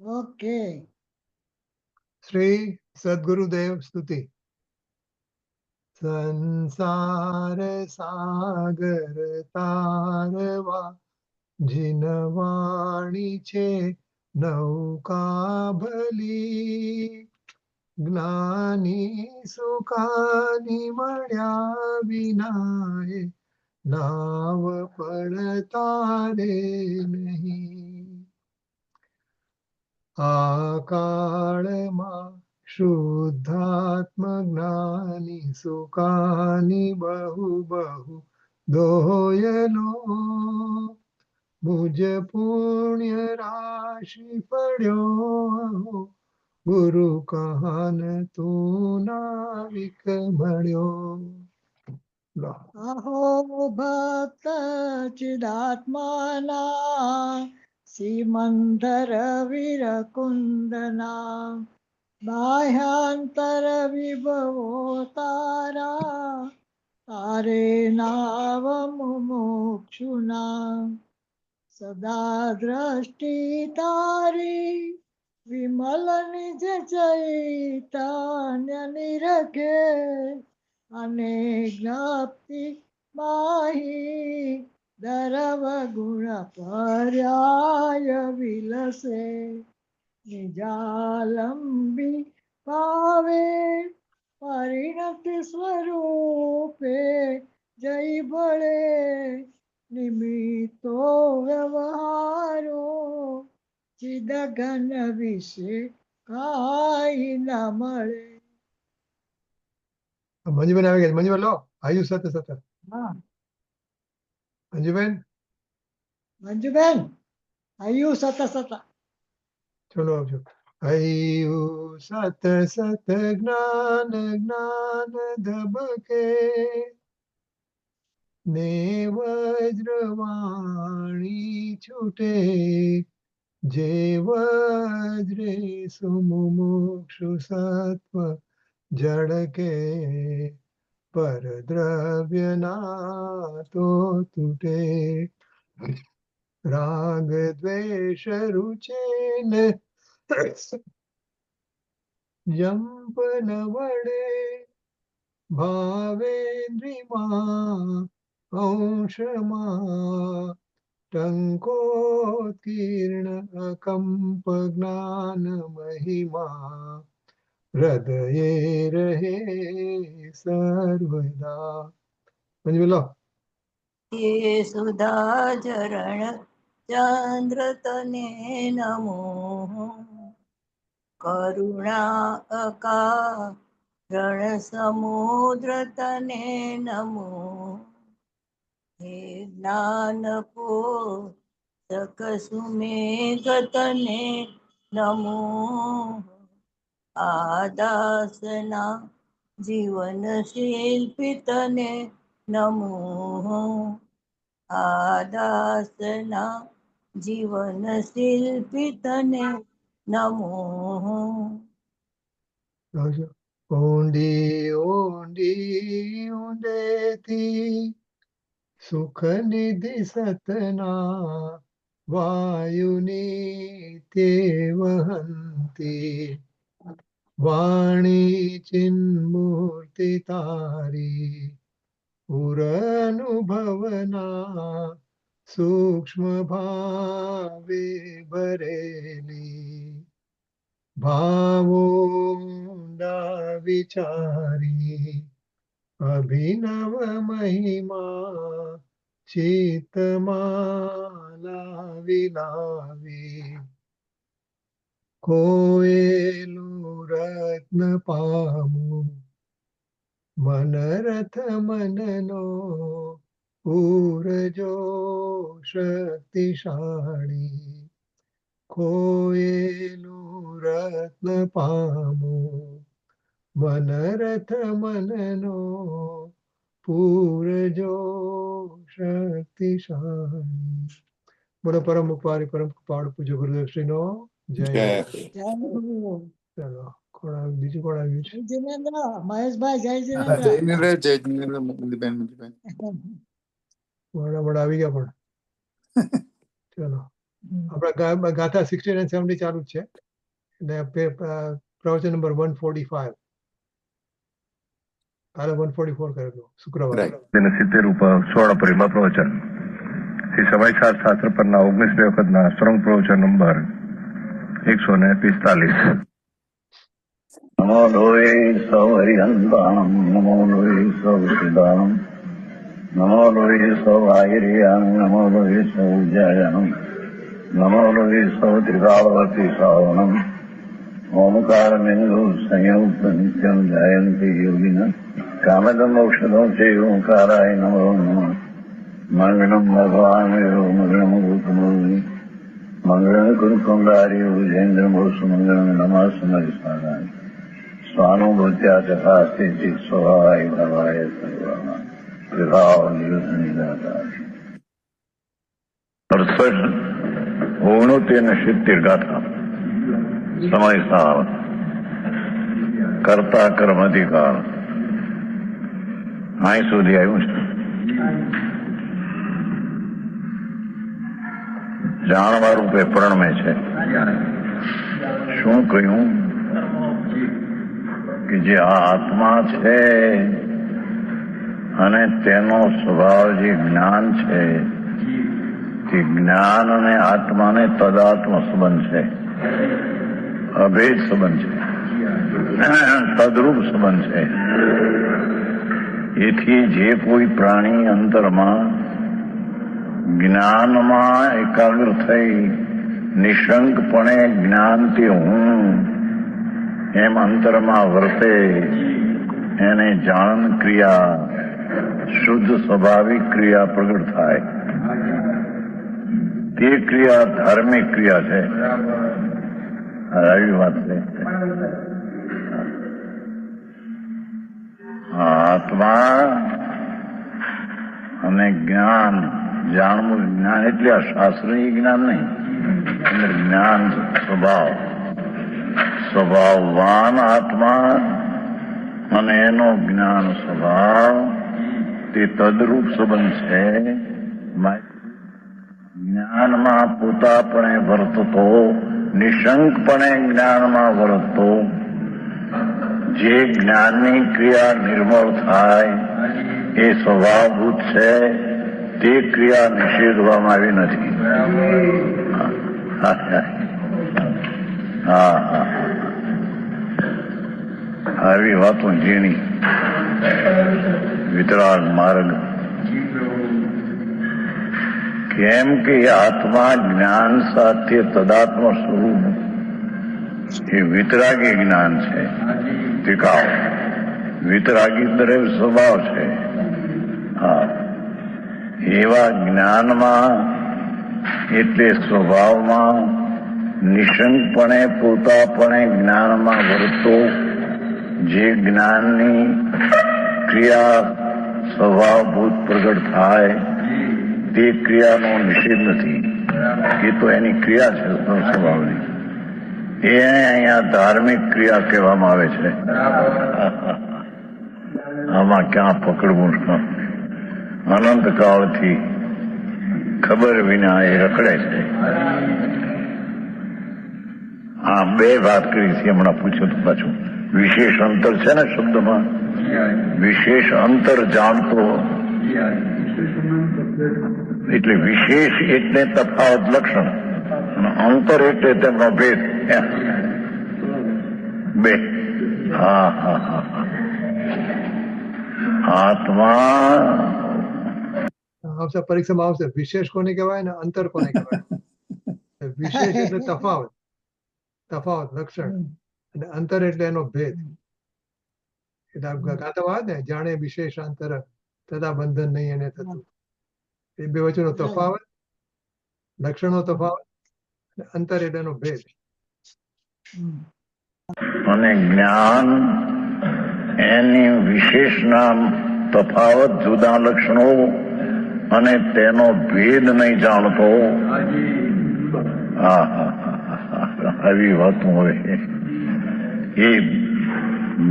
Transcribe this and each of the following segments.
Okay. Shri સદગુરુદેવ સ્તુતિ. સંસાર સાગર તારવા જીનવાણી છે નૌકા ભલી, જ્ઞાની સુખાની મળ્યા વિનાએ નાવ પડતારે નહીં. આ કાળમાં શુદ્ધાત્મ જ્ઞાની સુખાની બહુ બહુ દોયલો, મુજ પુણ્ય રાશિ પડ્યો, ગુરુ કહાન તું નાવિક મળ્યો. લો. અહો ભક્ત ચિદાત્માના સિમંદર વિરકુંદના, બાહ્યાંતર વિભવો તારા, તારે નાવ મુમુક્ષુના. સદા દ્રષ્ટિ તારી વિમલ નિજ ચૈતન્ય નિરખે, અને જ્ઞાપ્તિ માહી દરવ ગુણ પર્યાય વિલસે. નિજાલંબી પાવે પરિણતિ સ્વરૂપે જય ભળે, નિમિત્તો વ્યવહારો ચિદઘન વિશે કાંઈ ન મળે. મંજુબેન આવી ગયા. મંજુબેન લો, આયુ સત સત. હા મંજુબેન મંજુબેન, આયુ સત સત. ચલો આવજો. હૈયું સત સત જ્ઞાન જ્ઞાન ધબકે, ને વજ્રવાણી છૂટે, જે વજ્રે સુમુક્ષુ સત્વ જડકે, પર દ્રવ્ય ના તો તૂટે. રાગ દ્વેષ રૂચે ને જંપ ન વડે, ભાવેન્દ્રિમાં અંશમાં ટંકોત્કીર્ણ અકંપ જ્ઞાન મહિમા, હૃદયે રહે સર્વદા. મંજુ લો. ये सुधा चरण चंद्र तने नमो, करुणा अकारण समुद्र तने नमो, हे ज्ञान पोषक सुमेघ तने नमो, आदासना जीवन शिल्पी तने नमो, आदासना जीवन शिल्पी तने नमो. ઊંડી ઊંડી ઊંડેથી સુખ નિધિ સતના વાયુની તે વહંતી, વાણી ચિન્મૂર્તિ તારી પુરનુભવના સૂક્ષ્મ ભાવે ભરેલી, ભાવો ઊંડા વિચારી અભિનવ મહિમા ચિત્તમાં લાવી લાવી, કોયેલું રત્ન પામું મનરથ મનનો પૂરજો શક્તિશાળી, કોયેલું રત્ન પામું મનરથ મનનો પૂરજો શક્તિશાળી. બોલો પરમ ઉપકારી પરમ કૃપાળુ પૂજ્ય ગુરુદેવ શ્રી નો જય. જય ગુરુ. ચલો કોણ આવ્યું? બીજું કોણ આવ્યું છે? જય જિનેન્દ્ર, મહેશભાઈ જય જય જિનેન્દ્ર. જિનેન્દ્ર મંજુબેન. મોડા મોડા આવી ગયા પણ ચલો. આપણા ગાથા 16 and 70 ચાલુ જ છે, અને પ્રવચન નંબર 145. કાલે 144 કરેલું શુક્રવારે. 16 પરિમા પ્રવચન શ્રી સમયસાર શાસ્ત્ર પરના 19મી વખતના સ્વરંગ પ્રવચન નંબર 145. નમો લોહી સૌ હરિહંતાણમ, નમો લોહી સૌ સિદ્ધાણમ, નમો લોહી સૌ આયર્યામ, નમો લોહી સૌ જયનમ, નમો લોહી સૌ ત્રિકાળવતી શ્રાવણમ, ઓમકારમેન્દુ સંયુક્ત નિત્યમ જયંતી યોગિન કામદમ ઔષધો છે ઓંકારાય નમો નમઃ. મંગળમ ભગવાન મંગળમ ભૂતમૂર્તિ મંગળમ કુંડારી વિજેન્દ્ર મોસુ મંગળમ નમઃ સમરિસ્વાનાય સ્વાનુભૂત્યા ચકાસ્તિ સ્વભાવાય ભવાય સર્વમાં વિભાવ નિયુદ્ધ નિદાતા. 69 ગાથા સમય સાર કરતા કર્મ અધિકાર અહીં સુધી આવ્યું છે. જાણવા રૂપે પ્રણમે છે. શું કહ્યું કે જે આ આત્મા છે અને તેનો સ્વભાવ જે જ્ઞાન છે તે જ્ઞાન અને આત્માને તદાત્મ સંબંધ છે, અભેદ સંબંધ છે, તદરૂપ સંબંધ છે. એથી જે કોઈ પ્રાણી અંતરમાં જ્ઞાનમાં એકાગ્ર થઈ નિશંકપણે જ્ઞાનથી હું એમ અંતરમાં વર્તે એને જાણન ક્રિયા, શુદ્ધ સ્વાભાવિક ક્રિયા પ્રગટ થાય. તે ક્રિયા ધાર્મિક ક્રિયા છે. આવી વાત છે. આત્મા અને જ્ઞાન, જાણવું જ્ઞાન એટલે આ શાસ્ત્રીય જ્ઞાન નહીં, અંદર જ્ઞાન સ્વભાવવાન આત્મા અને એનો જ્ઞાન સ્વભાવ તે તદરૂપ સંબંધ છે. જ્ઞાનમાં પોતાપણે વર્તતો, નિશંકપણે જ્ઞાનમાં વર્તતો, જે જ્ઞાનની ક્રિયા નિર્મળ થાય એ સ્વભાવભૂત છે. તે ક્રિયા નિષેધવામાં આવી નથી. આવી વાતો ઝીણી વિતરાગ માર્ગ. કેમ કે આત્મા જ્ઞાન સાથે તદાત્મ સ્વરૂપ એ વિતરાગી જ્ઞાન છે. ટીકાવ વિતરાગી દરેક સ્વભાવ છે. હા, એવા જ્ઞાનમાં એટલે સ્વભાવમાં નિશંકપણે પોતાપણે જ્ઞાનમાં વર્તો, જે જ્ઞાનની ક્રિયા સ્વભાવભૂત પ્રગટ થાય તે ક્રિયાનો નિષેધ નથી. એ તો એની ક્રિયા છે સ્વભાવની. એ અહીંયા ધાર્મિક ક્રિયા કહેવામાં આવે છે. આમાં ક્યાં પકડવું? અનંત કાળથી ખબર વિના એ રખડે છે. આ બે વાત કરી છે. હમણાં પૂછ્યું તો પાછું વિશેષ અંતર છે ને શબ્દમાં. વિશેષ અંતર જાણતો એટલે વિશેષ એટલે તફાવત લક્ષણ, અને અંતર એટલે તેમનો ભેદ. બે. હા હા હા. આત્મા આવશે, પરીક્ષામાં આવશે. વિશેષ કોને કહેવાય ને અંતર કોને કહેવાય? વિશેષ એટલે તફાવત લક્ષણ, અને અંતર એટલે એનો ભેદ. એટલે ગાતામાં આવે ને, જાણે વિશેષ અંતર તથા બંધન નહીં એને થતું. એ બે વચ્ચેનો તફાવત, લક્ષણનો તફાવત, અંતર એટલે એનો ભેદ. અને જ્ઞાન એની વિશેષના તફાવત, જુદા લક્ષણો અને તેનો ભેદ નહીં જાણતો. આવી વાતો હોય. એ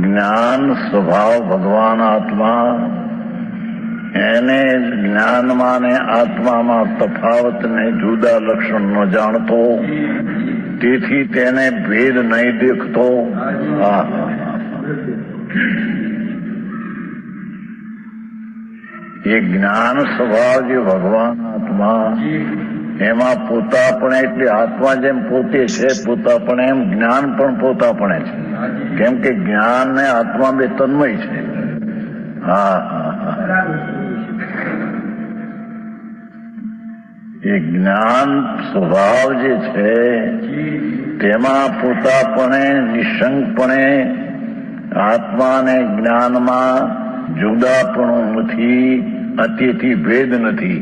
જ્ઞાન સ્વભાવ ભગવાન આત્મા એને જ્ઞાનમાં ને આત્મામાં તફાવતને જુદા લક્ષણ ન જાણતો, તેથી તેને ભેદ નહીં દેખતો. એ જ્ઞાન સ્વભાવ જે ભગવાન આત્મા, એમાં પોતાપણે એટલે આત્મા જેમ પોતે છે પોતાપણે, એમ જ્ઞાન પણ પોતાપણે છે. કેમ કે જ્ઞાન ને આત્મા બે તન્મય છે. એ જ્ઞાન સ્વભાવ જે છે તેમાં પોતાપણે નિશંકપણે આત્મા ને જ્ઞાનમાં જુદાપણું નથી, તેથી ભેદ નથી.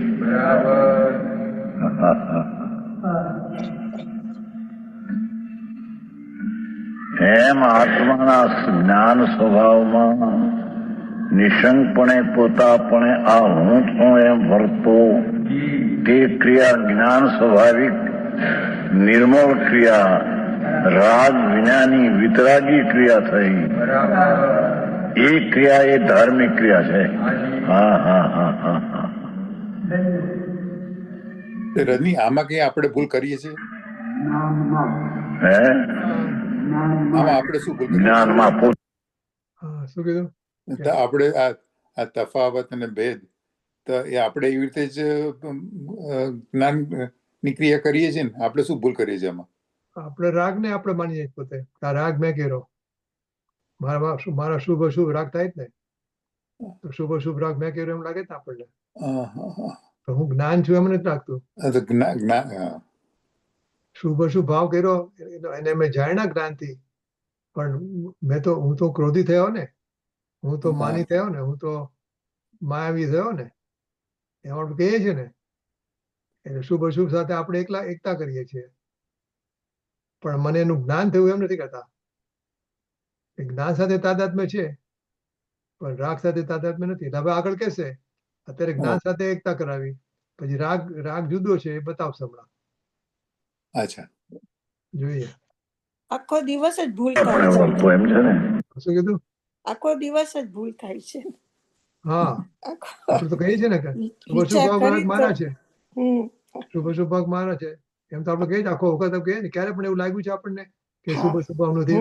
એમ આત્માના જ્ઞાન સ્વભાવમાં નિશંકપણે પોતાપણે આ હું છું એમ વર્તો, તે ક્રિયા જ્ઞાન સ્વાભાવિક નિર્મળ ક્રિયા, રાગ વિનાની વિતરાગી ક્રિયા થઈ. એ ક્રિયા એ ધાર્મિક ક્રિયા છે. રજની, આમાં કઈ આપણે ભૂલ કરીએ છીએ? હે, આમાં આપણે શું ભૂલ કરીએ? જ્ઞાનમાં શું કીધું? આપણે આ તફાવત અને ભેદ તો એ આપણે એવી રીતે જ જ્ઞાન ની ક્રિયા કરીએ છીએ ને. આપણે શું ભૂલ કરીએ છીએ આમાં? આપણે રાગ ને આપણે માનીએ છીએ પોતે. આ રાગ મેં કર્યો, મારા શુભ અશુભ રાગ થાય જ ને. તો શુભ અશુભ રાગ મેં કર્યો એમ લાગે ને આપણને. તો હું જ્ઞાન છું એમ નથી લાગતું. શુભ અશુભ ભાવ કર્યો એને મેં જાણ્યા જ્ઞાનથી, પણ હું તો ક્રોધી થયો ને, હું તો માની થયો ને, હું તો માયાવી થયો ને, એમાં કહીએ છીએ ને. એટલે શુભ અશુભ સાથે આપણે એકતા કરીએ છીએ, પણ મને એનું જ્ઞાન થયું એમ નથી કરતા. જ્ઞાન સાથે તાદાત્મ્ય છે, પણ રાગ સાથે તાદાત્મ્ય નથી. હવે આગળ કહેશે અત્યારે જ્ઞાન સાથે એકતા કરાવી, પછી રાગ જુદો છે એ બતાવશે હમણાં. અચ્છા, જોઈએ. આખો દિવસ જ ભૂલ આપણે થાય છે. વર્તો એમ છે ને. શું કીધું? આખો દિવસ જ ભૂલ થાય છે. હા, આખો આપણે તો કહીએ છીએ ને કે શુભ અશુભ ભાગ મારા છે, શુભ અશુભ ભાગ મારા છે. એમ તો આપણે કહીએ આખો વખત કહીએ ને, ક્યારે પણ એવું લાગ્યું છે આપણને કે શુભ અશુભ ભાવ નથી?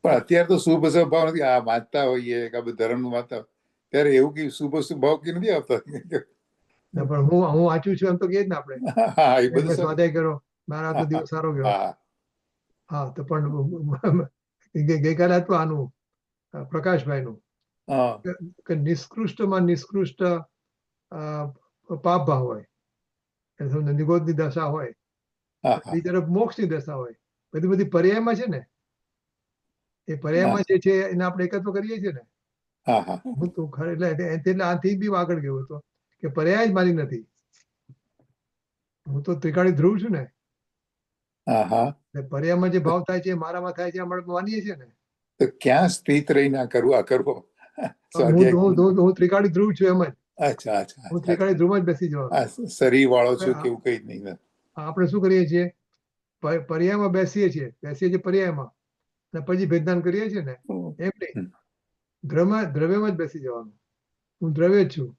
પણ અત્યારે તો શુભ અશુભ ભાવ નથી. આ વાંચતા હોઈએ કે આ ધર્મ નું વાંચતા ત્યારે એવું કઈ શુભ અશુભ ભાવ કે નથી આવતા. પણ હું વાંચ્યું છું એમ તો કહીએ જ ને આપણે. હા, એ બધું સ્વાધ્યાય કરો, મારા આજનો દિવસ સારો ગયો. હા, તો પણ ગઈકાલે હતું આનું પ્રકાશભાઈ નું કે નિષ્કૃષ્ટમાં નિષ્કૃષ્ટ પાપ ભાવ હોય, નિગોદની દશા હોય, બીજી તરફ મોક્ષની દશા હોય. બધી પર્યાયમાં છે ને. એ પર્યાયમાં જે છે એને આપણે એકત્વ કરીએ છીએ ને. હું તો એટલે આથી બી આગળ ગયો હતો કે પર્યાય જ મારી નથી. હું તો ત્રિકાળી ધ્રુવ છું ને. પર્યાયમાં જે ભાવ થાય છે મારામાં થાય છે આપણે માનીએ છીએ ને. તો ક્યાં સ્થિત રહી ના કરવું આ કરવો? હું ત્રિકાળી ધ્રુવ છું એમ જ. અચ્છા, હું ત્રિકાળી ધ્રુવ જ બેસી જવાનું. શરીર વાળો છું કેવું કઈ જ નહીં. આપણે શું કરીએ છીએ? પર્યાયમાં બેસીએ છીએ પર્યાયમાં, અને પછી ભેદનાન કરીએ છીએ ને. એમ નહીં, દ્રવ્યમાં જ બેસી જવાનું. હું દ્રવ્ય જ છું,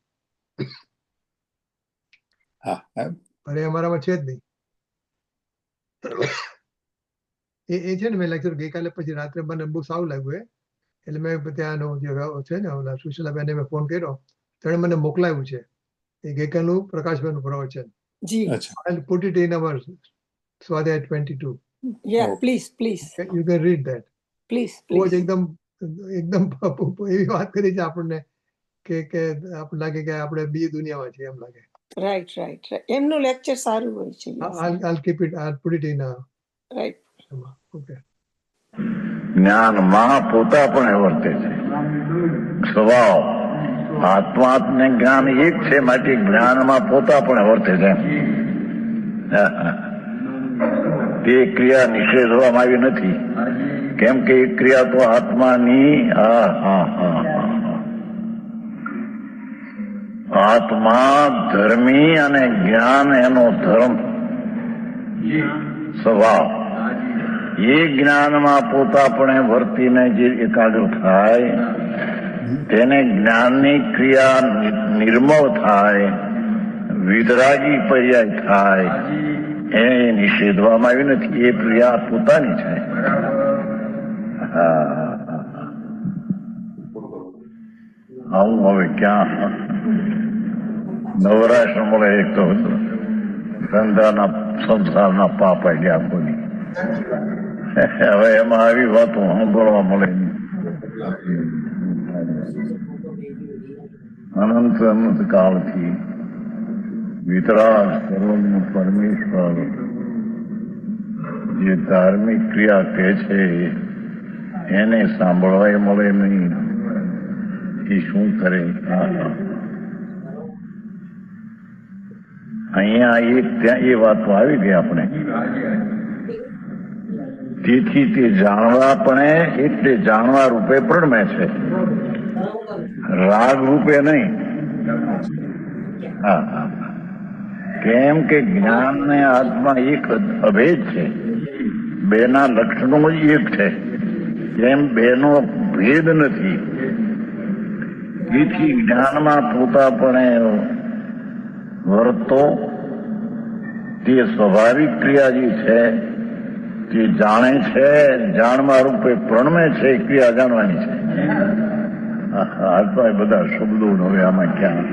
પર્યાય મારામાં છે જ નહીં. એ છે ને, મેં લેક્ચર ગઈકાલે પછી રાત્રે મને બહુ સારું લાગ્યું. એટલે મેં ત્યાંનો જે છે ને સુશીલાબેને મેં ફોન કર્યો, તેણે મને મોકલાવ્યું છે એ ગઈકાલનું પ્રકાશભાઈનું પ્રવચન. I'll put it in our Swadhyaya 22. Yeah, please. You can read that. Please. એકદમ એવી વાત કરી છે આપણને કે આપણને લાગે કે આપણે બીજી દુનિયામાં છીએ એમ લાગે. Right. એમનું લેક્ચર સારું હોય છે. I'll put it in right. Okay. જ્ઞાનમાં પોતાપણે વર્તે છે સ્વભાવ. આત્માને જ્ઞાન એક છે, માટે જ્ઞાનમાં પોતાપણે વર્તે છે. તે ક્રિયા નિષેધવામાં આવી નથી, કેમ કે એ ક્રિયા તો આત્માની આત્મા ધર્મી અને જ્ઞાન એનો ધર્મ સ્વભાવ. એ જ્ઞાનમાં પોતાપણે વર્તીને જે એકાગ્ર થાય તેને જ્ઞાનની ક્રિયા નિર્મળ થાય, વિતરાગી પર્યાય થાય, એ નિષેધવામાં આવી નથી. એ ક્રિયા પોતાની છે. આવું હવે ક્યાં નવરાશ મળે. એક તો ધંધાના સંસારના પાપ ગયા કોની. હવે એમાં આવી વાતો સાંભળવા મળે. અનંત અનંત કાળથી વિતરાગ સર્વનું પરમેશ્વર જે ધાર્મિક ક્રિયા કહે છે એને સાંભળવા મળે નહીં. એ શું કરે? અહીંયા ત્યાં એ વાતો આવી ગઈ આપણે. તેથી તે જાણવા પણ એટલે જાણવા રૂપે પ્રણમે છે, રાગ રૂપે નહીં. હા, કેમ કે જ્ઞાન ને આત્મા એક અભેદ છે. બેના લક્ષણો જ એક છે, કેમ બેનો ભેદ નથી. તેથી જ્ઞાનમાં પોતાપણે વર્તો તે સ્વાભાવિક ક્રિયા જે છે તે જાણે છે, જાણવા રૂપે પ્રણમે છે. ક્રિયા જાણવાની છે. આ તો એ બધા શબ્દો હવે આમાં ક્યાં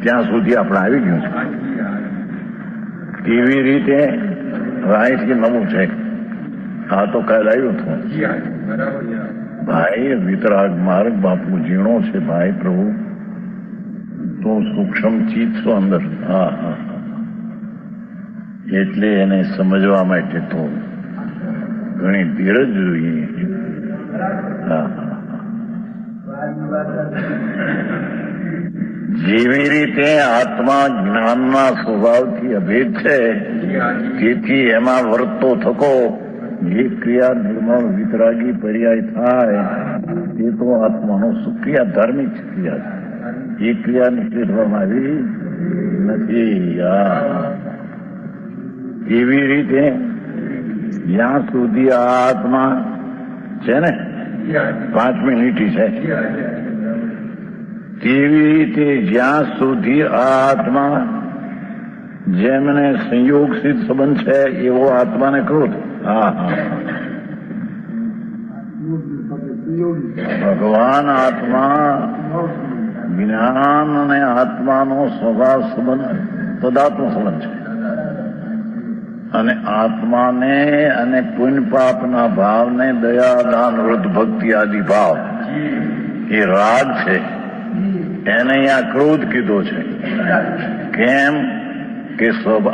ત્યાં સુધી આપણે આવી ગયું છે. કેવી રીતે રાયથી નવું છે. આ તો કાલ આવ્યું હતું. ભાઈ વિતરાગ માર્ગ બાપુ ઝીણો છે ભાઈ. પ્રભુ તો સૂક્ષ્મ ચિત્ત છો અંદર. હા હા, એટલે એને સમજવા માટે તો ઘણી ધીરજ જોઈએ. હા, જેવી રીતે આત્મા જ્ઞાનના સ્વભાવથી અભેદ છે, તેથી એમાં વર્તો થકો જે ક્રિયા નિર્મળ વિતરાગી પર્યાય થાય તે તો આત્માનો સુક્રિયા ધાર્મિક ક્રિયા છે. એ ક્રિયા નિષેધવામાં આવી નથી. એવી રીતે જ્યાં સુધી આ આત્મા છે ને 5 મિનિટ છે, તેવી રીતે જ્યાં સુધી આ આત્મા જેમને સંયોગ સિદ્ધ સંબંધ છે એવો આત્માને ક્રોધ. હા હા, ભગવાન આત્મા જ્ઞાન અને આત્માનો સ્વભાવ સંબંધ તદાત્મ સંબંધ છે. અને આત્માને અને પુણ્ય પાપના ભાવને દયા દાન વૃદ્ધ ભક્તિ આદિ ભાવ એ રાગ છે. એને અહીંયા ક્રોધ કીધો છે. કેમ કે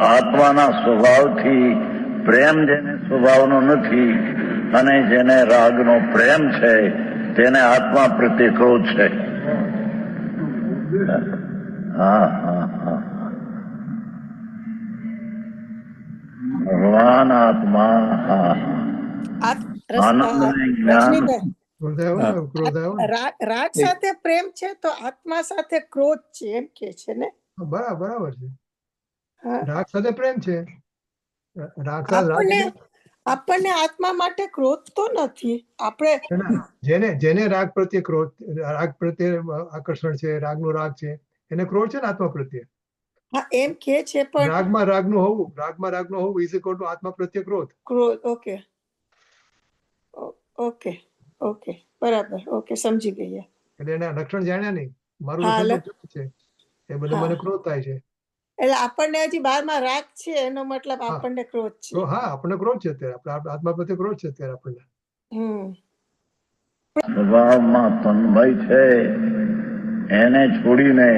આત્માના સ્વભાવથી પ્રેમ જેને સ્વભાવનો નથી અને જેને રાગનો પ્રેમ છે તેને આત્મા પ્રત્યે ક્રોધ છે. હા હા હા, ભગવાન આત્મા. હા, આનંદ અને જ્ઞાન. રાગ સાથે પ્રેમ છે તો આત્મા સાથે ક્રોધ છે એમ કે છે ને? બરાબર છે. હા. રાગ સાથે પ્રેમ છે. આપણને આત્મા માટે ક્રોધ તો નથી. આપણે જેને રાગ પ્રત્યે ક્રોધ, રાગ પ્રત્યે આકર્ષણ છે, રાગનો રાગ છે, એને ક્રોધ છે ને આત્મા પ્રત્યે. હા એમ કે છે, પણ રાગમાં રાગનું હોવું ઇઝ ઇક્વલ ટુ આત્મા પ્રત્યે ક્રોધ. ઓકે ઓકે ઓકે, બરાબર. ઓકે, સમજી ગયા. એટલે એના લક્ષણ જાણ્યા નહીં. મારું હા, લક્ષણ છે એ બધું મને ક્રોધ થાય છે. એટલે આપણને હજી 12માં રાગ છે એનો મતલબ આપણને ક્રોધ છે. હા, આપણને ક્રોધ છે અત્યારે. આપણે આત્મા પ્રત્યે ક્રોધ છે અત્યારે આપણને. સ્વભાવમાં તન્મય છે એને છોડીને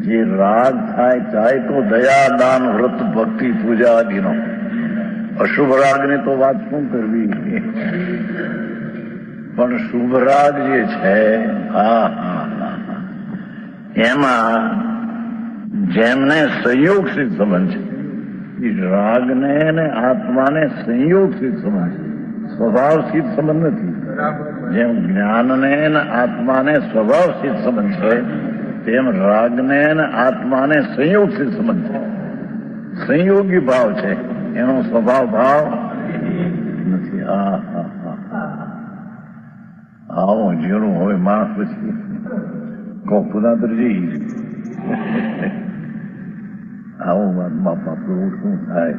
જે રાગ થાય ચાહે તો દયા દાન વ્રત ભક્તિ પૂજા આદિનો, અશુભ રાગની તો વાત શું કરવી. પણ શુભ રાગ જે છે એમાં જેમને સંયોગ સિદ્ધ સંબંધ છે, રાગને ને આત્માને સંયોગ સિદ્ધ સંબંધ છે, સ્વભાવ સિદ્ધ સંબંધ નથી. જેમ જ્ઞાનને ને આત્માને સ્વભાવ સિદ્ધ સંબંધ છે તેમ રાગને ને આત્માને સંયોગ સિદ્ધ સંબંધ છે. સંયોગી ભાવ છે એનો સ્વભાવ ભાવ નથી. હા હા હા હા. આવું ઝીણું હોય માણસ પછી કોકુનાથજી આવું મા પ્રભુ શું થાય?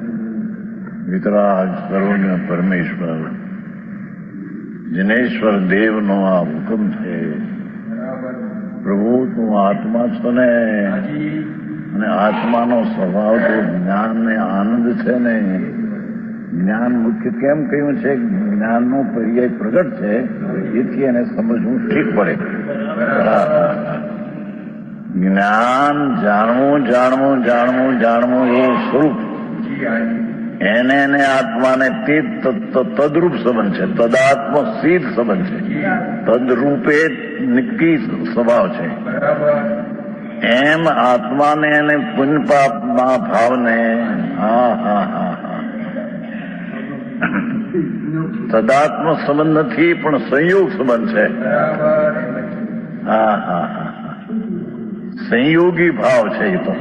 વિતરાગ સર્વજ્ઞ પરમેશ્વર જનેશ્વર દેવનો આ હુકમ છે. પ્રભુ તું આત્મા છો ને, અને આત્માનો સ્વભાવ તો જ્ઞાન ને આનંદ છે ને. જ્ઞાન મુખ્ય કેમ કહ્યું છે? જ્ઞાનનો પર્યાય પ્રગટ છે, એથી એને સમજવું ઠીક પડે. જ્ઞાન જાણવું જાણવું જાણવું જાણવું એવું સ્વરૂપ એને ને આત્માને તે તદરૂપ સંબંધ છે. તદાત્મ સીધ સંબંધ છે. તદરૂપે નિકી સ્વભાવ છે. એમ આત્માને અને પુણ્ય પાપના ભાવને હા હા હા તદાત્મ સંબંધ નથી, પણ સંયોગ સંબંધ છે. હા હા હા સંયોગી ભાવ છે. એ તો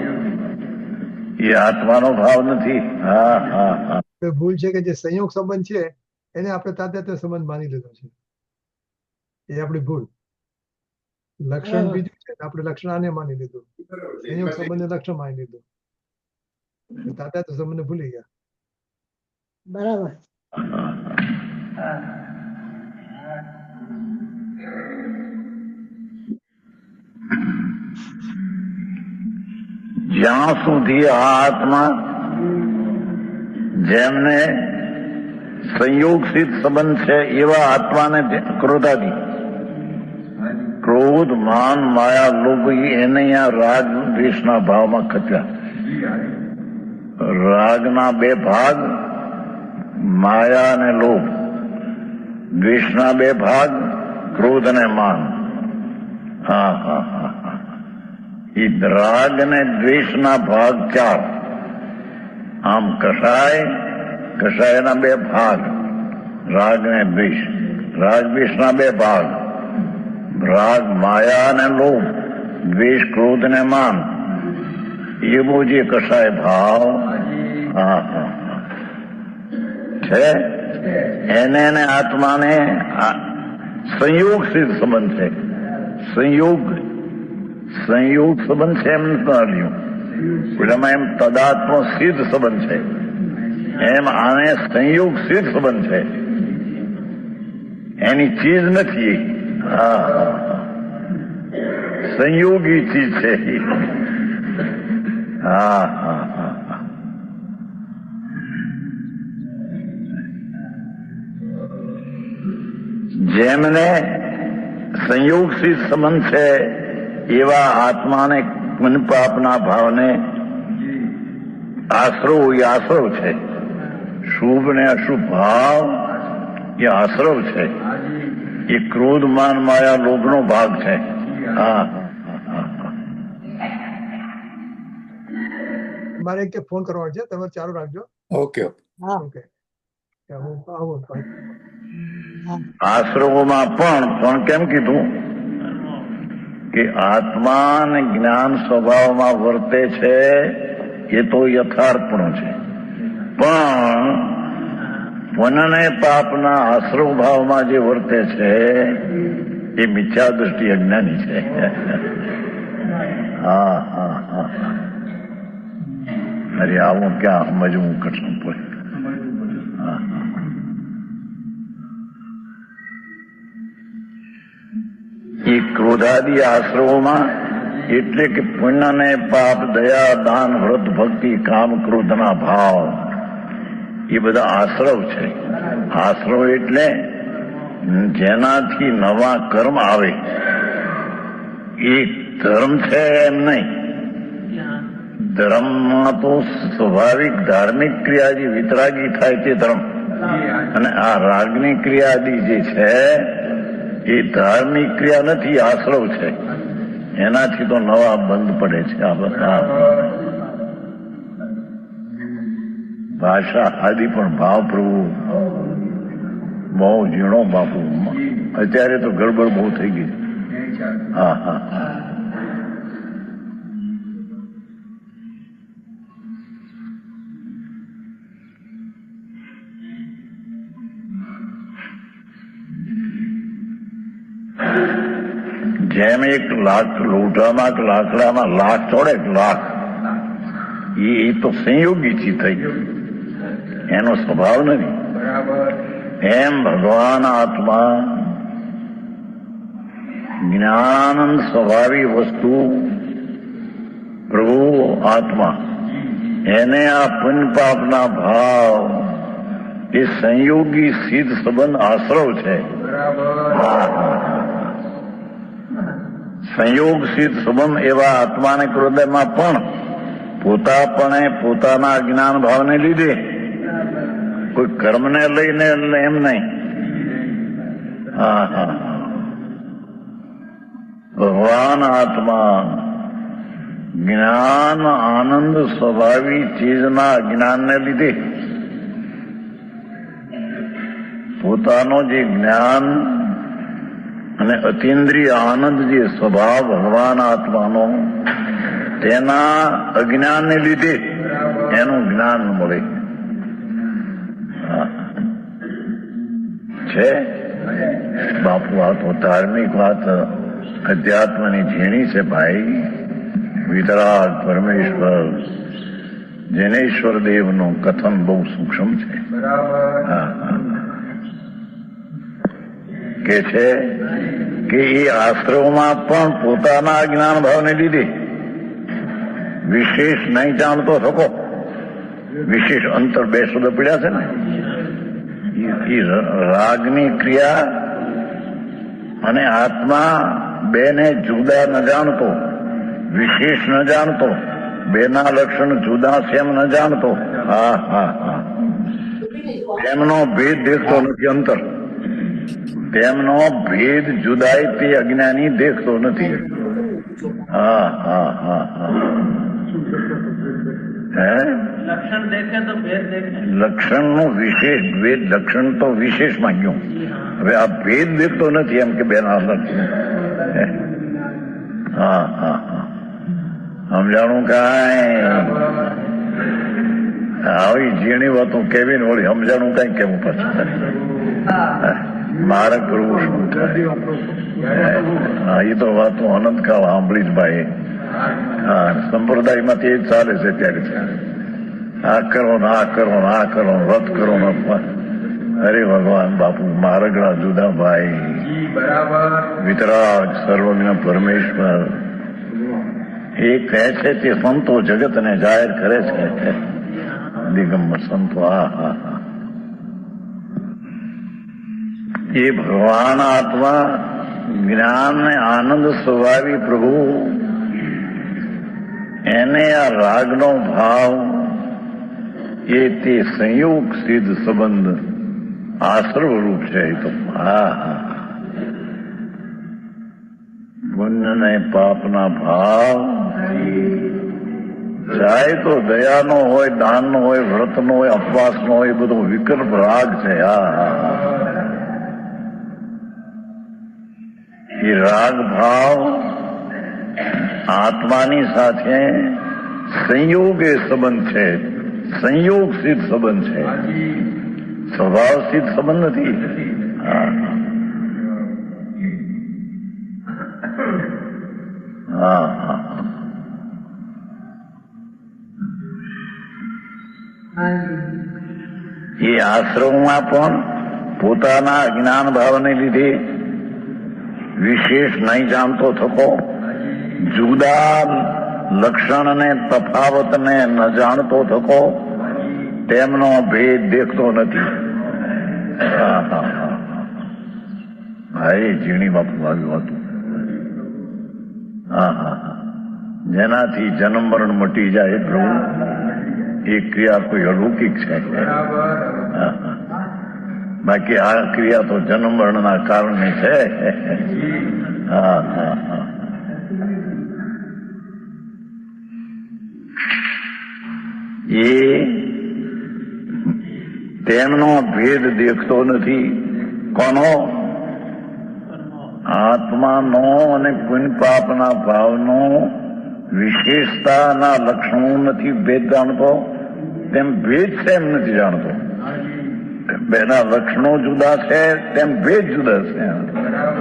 એ આત્માનો ભાવ નથી. હા હા હા તો ભૂલ છે કે જે સંયોગ સંબંધ છે એને આપણે તાદાત્મ્ય સંબંધ માની લીધો છે. એ આપણી ભૂલ. લક્ષણ બરાબર. બીજું છે, આપણે લક્ષણ આને માની લીધું. સંયોગ સંબંધ લક્ષણ માની લીધું. તાદાત્મ્ય સંબંધ ભૂલી ગયા. બરાબર. જ્યાં સુધી આ આત્મા જેમને સંયોગસિદ્ધ સંબંધ છે એવા આત્માને ક્રોધાદી ક્રોધ માન માયા લોભ એને અહીંયા રાગ દ્વેષના ભાવમાં ખચ્યા. રાગના બે ભાગ માયા અને લોભ, દ્વેષના બે ભાગ ક્રોધ અને માન. હા હા હા હા એ રાગ અને દ્વેષના ભાગ 4. આમ કષાયના બે ભાગ રાગ અને દ્વેષ. રાગ દ્વેષના બે ભાગ રાગ માયા અને લોભ, દ્વેષ ક્રોધ અને માન. એવો જે કષાય ભાવ હા હા છે એને આત્માને સંયોગ સિદ્ધ સંબંધ છે. સંયોગ સંબંધ છે એમ નથી લ્યું. પેલામાં એમ તદાત્મ સિદ્ધ સંબંધ છે, એમ આને સંયોગ સિદ્ધ સંબંધ છે. એની ચીજ નથી. હા સંયોગી ચીજ છે. હા હા હા જેમને સંયોગસિદ્ધ સંબંધ છે એવા આત્માને પુણ્ય પાપના ભાવને આશ્રવ એ આશ્રવ છે. શુભ ને અશુભ ભાવ એ આશ્રવ છે. એ ક્રોધ માન માયા લોભનો ભાગ છે. હા મારે એક ફોન કરવાનો છે, તમે ચાલુ રાખજો. Okay okay. હા ઓકે. હું આવું. હા આશ્રમોમાં પણ કેમ કીધું કે આત્મા ને જ્ઞાન સ્વભાવમાં વર્તે છે એ તો યથાર્થપણું છે, પણ પુણ્ય પાપના આશ્રવ ભાવમાં જે વર્તે છે એ મિથ્યા દૃષ્ટિ અજ્ઞાની છે. હા હા હા અરે આવું ક્યાં સમજવું કઠણ પડે. હા એ ક્રોધાદી આશ્રવોમાં એટલે કે પુણ્ય ને પાપ દયા દાન વ્રત ભક્તિ કામ ક્રોધના ભાવ એ બધા આશ્રવ છે. આશ્રવ એટલે જેનાથી નવા કર્મ આવે એ ધર્મ છે એમ નહીં. ધર્મમાં તો સ્વાભાવિક ધાર્મિક ક્રિયા જે વિતરાગી થાય તે ધર્મ, અને આ રાગની ક્રિયાદી જે છે એ ધાર્મિક ક્રિયા નથી, આશ્રવ છે. એનાથી તો નવા બંધ પડે છે. આ બધા ભાષા આદિ પણ ભાવ પ્રભુ બહુ ઝીણો બાપુ. અત્યારે તો ગડબડ બહુ થઈ ગઈ. હા હા જેમ એક લાખ લોઢામાં કે લાકડામાં લાખ ચોડે લાખ, એ તો સંયોગીથી થઈ ગયું, એનો સ્વભાવ નથી. એમ ભગવાન આત્મા જ્ઞાનાનંદ સ્વભાવી વસ્તુ પ્રભુ આત્મા, એને આ પુણ્ય પાપના ભાવ એ સંયોગી સિદ્ધ સંબંધ આશ્રવ છે. સંયોગ સિદ્ધ સંબંધ એવા આત્માને હૃદયમાં પણ પોતાપણે પોતાના જ્ઞાન ભાવને લીધે, કોઈ કર્મને લઈને એમ નહીં. ભગવાન આત્મા જ્ઞાન આનંદ સ્વભાવી ચીજના જ્ઞાનને લીધે પોતાનો જે જ્ઞાન અને અતિન્દ્રિય આનંદ જે સ્વભાવ ભગવાન આત્માનો, તેના અજ્ઞાનને લીધે એનું જ્ઞાન મળે છે. બાપુ, આ તો ધાર્મિક વાત અધ્યાત્મની ઝીણી છે ભાઈ. વિતરાગ પરમેશ્વર જૈનેશ્વર દેવનું કથન બહુ સૂક્ષ્મ છે. કે છે કે એ આશ્રમમાં પણ પોતાના જ્ઞાન ભાવને લીધે વિશેષ નહીં જાણતો શકો. વિશેષ અંતર બે શબ્દ પડ્યા છે ને, એ રાગની ક્રિયા અને આત્મા બેને જુદા ન જાણતો, વિશેષ ન જાણતો, બેના લક્ષણ જુદા છે એમ ન જાણતો. એમનો ભેદ દેખતો નથી. અંતર તેમનો ભેદ જુદાઈ તે અજ્ઞાની દેખતો નથી. લક્ષણનું વિશેષ ભેદ, લક્ષણ તો વિશેષ માંગ્યું. હવે આ ભેદ દેખતો નથી એમ કે બેના લક્ષણ. સમજાણું કાંઈ આવી ઝીણી વાતો કેવી ને વળી સમજાણું કઈ કેવું પાછું મારે કરવું શું થાય? એ તો વાતો અનંતકાળ સાંભળી જ ભાઈ. સંપ્રદાયમાંથી એ જ ચાલે છે ત્યારે. આ કરો ને આ કરો ને આ કરો, વ્રત કરો ને. અરે ભગવાન બાપુ, મારગડા જુદા ભાઈ. વિતરાગ સર્વજ્ઞ પરમેશ્વર એ કહે છે તે સંતો જગતને જાહેર કરે છે. દિગંબર સંતો. એ ભગવાન આત્મા જ્ઞાન ને આનંદ સ્વભાવી પ્રભુ, એને આ રાગનો ભાવ એ તે સંયોગ સિદ્ધ સંબંધ આશ્રવ રૂપ છે. એ તો પુણ્ય ને પાપના ભાવ ચાહે તો દયાનો હોય, દાનનો હોય, વ્રતનો હોય, અપવાસનો હોય, બધો વિકલ્પ રાગ છે. એ રાગ ભાવ આત્માની સાથે સંયોગ એ સંબંધ છે. સંયોગ સિદ્ધ સંબંધ છે, સ્વભાવ સિદ્ધ સંબંધ નથી. એ આશ્રમમાં પણ પોતાના જ્ઞાન ભાવને લીધે વિશેષ નહીં જાણતો થકો, જુદા લક્ષણ ને તફાવતને ન જાણતો થકો, તેમનો ભેદ દેખતો નથી. ભાઈ ઝીણી બાપુ આવ્યું હતું. જેનાથી જન્મ મરણ મટી જાય પ્રભુ, એ ક્રિયા કોઈ અલૌકિક છે. બાકી આ ક્રિયા તો જન્મ મરણના કારણે છે. એ તેમનો ભેદ દેખતો નથી. કોનો? આત્માનો અને પુણ્ય પાપના ભાવનો વિશેષતાના લક્ષણો નથી ભેદ જાણતો. તેમ ભેદ છે એમ નથી જાણતો. બેના લક્ષણો જુદા છે તેમ ભેદ જુદા છે.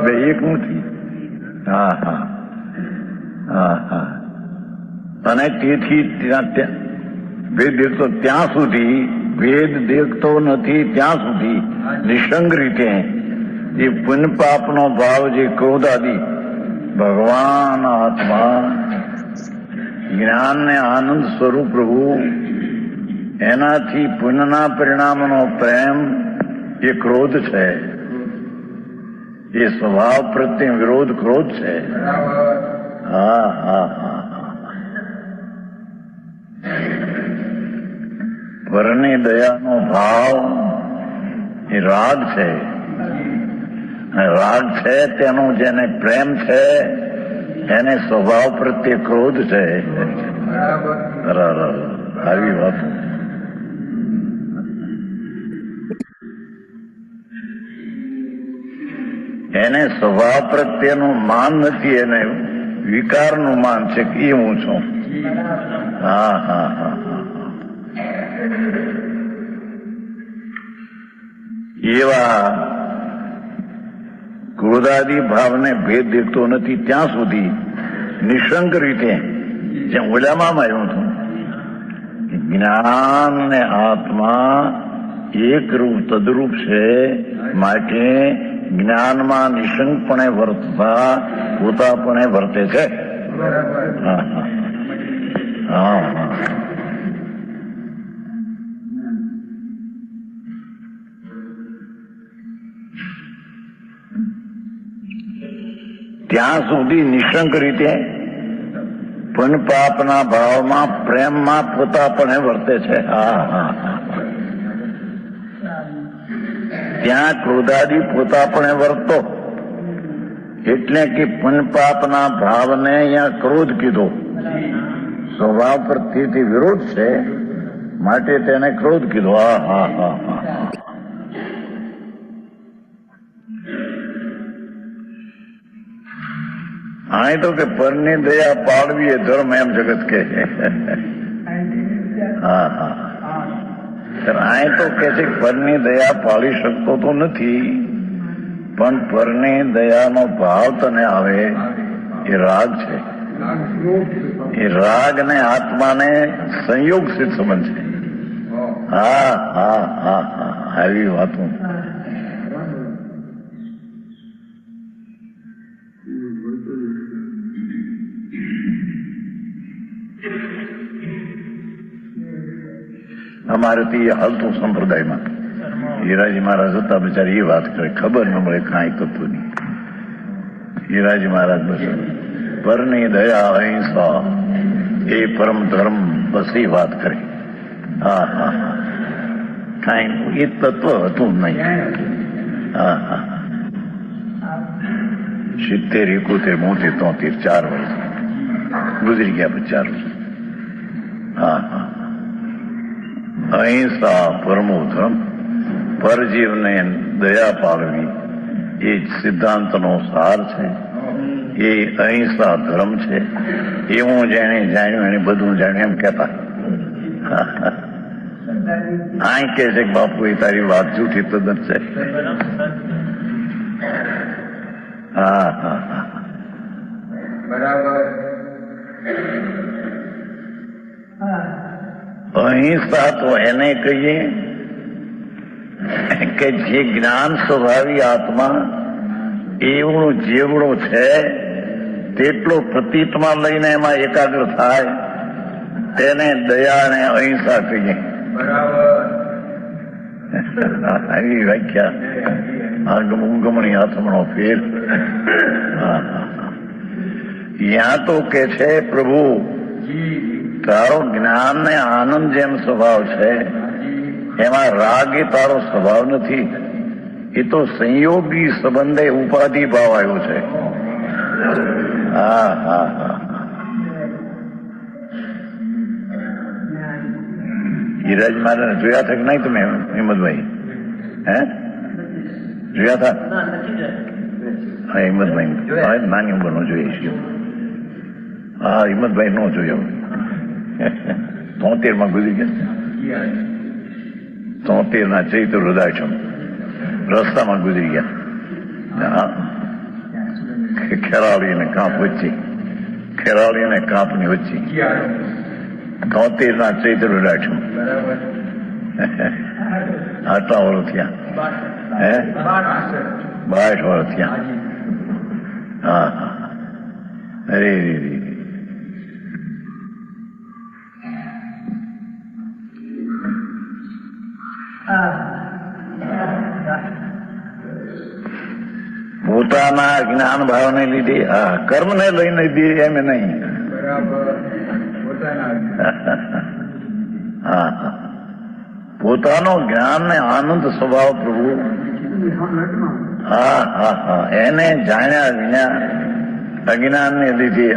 બે એક નથી. હા હા હા હા. અને તેથી ભેદ દેખતો ત્યાં સુધી, ભેદ દેખતો નથી ત્યાં સુધી નિસંગ રીતે એ પુણ્ય પાપનો ભાવ જે ક્રોધ આદિ ભગવાન આત્મા જ્ઞાન ને આનંદ સ્વરૂપ પ્રભુ એનાથી પુણ્યના પરિણામનો પ્રેમ એ ક્રોધ છે, એ સ્વભાવ પ્રત્યે વિરોધ ક્રોધ છે. હા હા હા. પરની દયાનો ભાવ એ રાગ છે, અને રાગ છે તેનું જેને પ્રેમ છે એને સ્વભાવ પ્રત્યે ક્રોધ છે. આવી વાત. એને સ્વભાવ પ્રત્યેનું માન નથી, એને વિકારનું માન છે કે એ હું છું. હા હા હા. એવા ક્રોધાદી ભાવને ભેદ દેખતો નથી ત્યાં સુધી નિશંક રીતે, જ્યાં ઓલામાં આવ્યું હતું, જ્ઞાન ને આત્મા એક રૂપ તદરૂપ છે, માટે જ્ઞાનમાં નિશંકપણે વર્તતા પોતાપણે વર્તે છે. હા હા હા. ત્યાં સુધી નિશંક રીતે પણ પાપના ભાવમાં પ્રેમમાં પોતાપણે વર્તે છે. હા હા. ત્યાં ક્રોધાદી પોતાપણે વર્તો એટલે કે પુણ્યપાપના ભાવને અહીંયા ક્રોધ કીધો. સ્વભાવ પ્રત્યેથી વિરોધ છે માટે તેને ક્રોધ કીધો. હા હા હા હા. અહીં તો કે પરની દયા પાડવી એ ધર્મ એમ જગત કે છે. હા હા. અહીં તો કે છે પરની દયા પાડી શકતો તો નથી, પણ પરની દયાનો ભાવ તને આવે એ રાગ છે. એ રાગ ને આત્માને સંયોગ સિદ્ધ સંબંધ છે. હા હા હા હા. આવી વાતો. અમારે તો એ હાલતું સંપ્રદાયમાં હીરાજી મહારાજ હતા, બિચારી એ વાત કરે, ખબર ન મળે કાંઈ તત્વ નહીં. હીરાજી મહારાજ બસ પરની દયા અહિંસા એ પરમ ધર્મ, બસ એ વાત કરે. હા હા હા. કાંઈ એ તત્વ હતું નહીં. હા હા. 70, 71, 73, 4 વર્ષ ગુજરી ગયા. 4 વર્ષ. હા હા. અહિંસા પરમો ધર્મ, પરજીવને દયા પાડવી એ સિદ્ધાંતનો સાર છે. એ અહિંસા ધર્મ છે. એ હું જેને જાણ્યું એને બધું જાણ્યું એમ કહેતા. આ કે છે કે બાપુ એ તારી વાત જૂઠી તદ્દન છે. હા હા હા. બરાબર. અહિંસા તો એને કહીએ કે જે જ્ઞાન સ્વભાવી આત્મા એવડો જેવડો છે તેટલો પ્રતીતમાં લઈને એમાં એકાગ્ર થાય તેને દયા અને અહિંસા કહીએ. આવી વ્યાખ્યા ગમણી આત્મનો ફેર. ત્યાં તો કે છે પ્રભુ તારો જ્ઞાન ને આનંદ જેમ સ્વભાવ છે એમાં રાગ એ તારો સ્વભાવ નથી, એ તો સંયોગી સંબંધે ઉપાધિ ભાવ આવ્યો છે. હા હા હા. હીરાજ મહારાજ જોયા હતા કે નહીં તમે હિંમતભાઈ? હે જોયા હતા? હા હિંમતભાઈ નાની ઉંમરનો જોઈએ છીએ. હા હિંમતભાઈ નો જોયો. 73 ગુજરી ગયા. 73 ચૈત્ર હૃદયક્ષમ રસ્તામાં ગુજરી ગયા. ખેરાળી અને કાંપ વચ્ચે, ખેરાળી અને કાંપની વચ્ચે 73 ચૈત્ર રાખ્યું. આટલા વર્ષ થયા, 62 વર્ષ થયા. હા હા, અરે પોતાના જ્ઞાન ભાવને લીધે કર્મને લઈને લીધે એમ નહીં. હા, પોતાનો જ્ઞાન ને આનંદ સ્વભાવ પ્રભુ. હા હા હા, એને જાણ્યા વિના અજ્ઞાન ને લીધે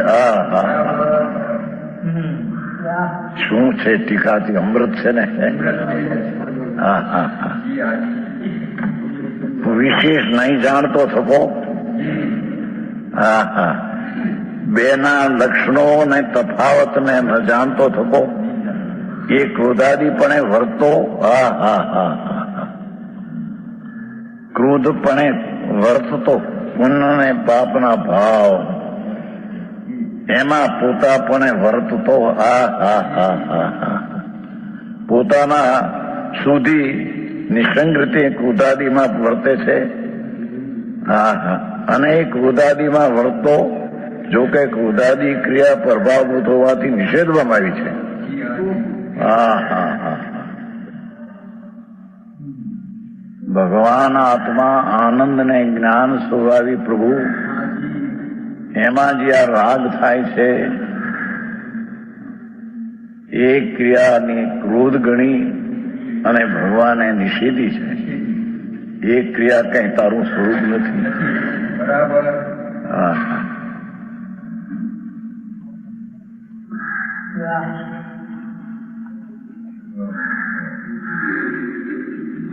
શું છે ટીકાથી અમૃત છે ને. હા હા હા, વિશેષ નહીં જાણતો થકો. હા હા, બેના લક્ષણો ને તફાવત ને ન જાણતો થકો. એ ક્રોધાદીપણે વર્તો. હા હા હા હા, ક્રોધપણે વર્તતો પુણ્ય ને પાપના ભાવ એમાં પોતાપણે વર્તતો. હા હા હા હા હા, પોતાના સુધી નિસંગ રીતે ક્રોધાદીમાં વર્તે છે. હા હા, અને એ ક્રોધાદીમાં વર્તો, જો કે ક્રોધાદી ક્રિયા પ્રભાવભૂત હોવાથી નિષેધવામાં આવી છે. હા હા હા, ભગવાન આત્મા આનંદ ને જ્ઞાન સ્વભાવી પ્રભુ, એમાં જે આ રાગ થાય છે એ ક્રિયાની ક્રોધ ગણી અને ભગવાને નિષેધી છે. એ ક્રિયા કઈ તારું સ્વરૂપ નથી. બરાબર. હા હા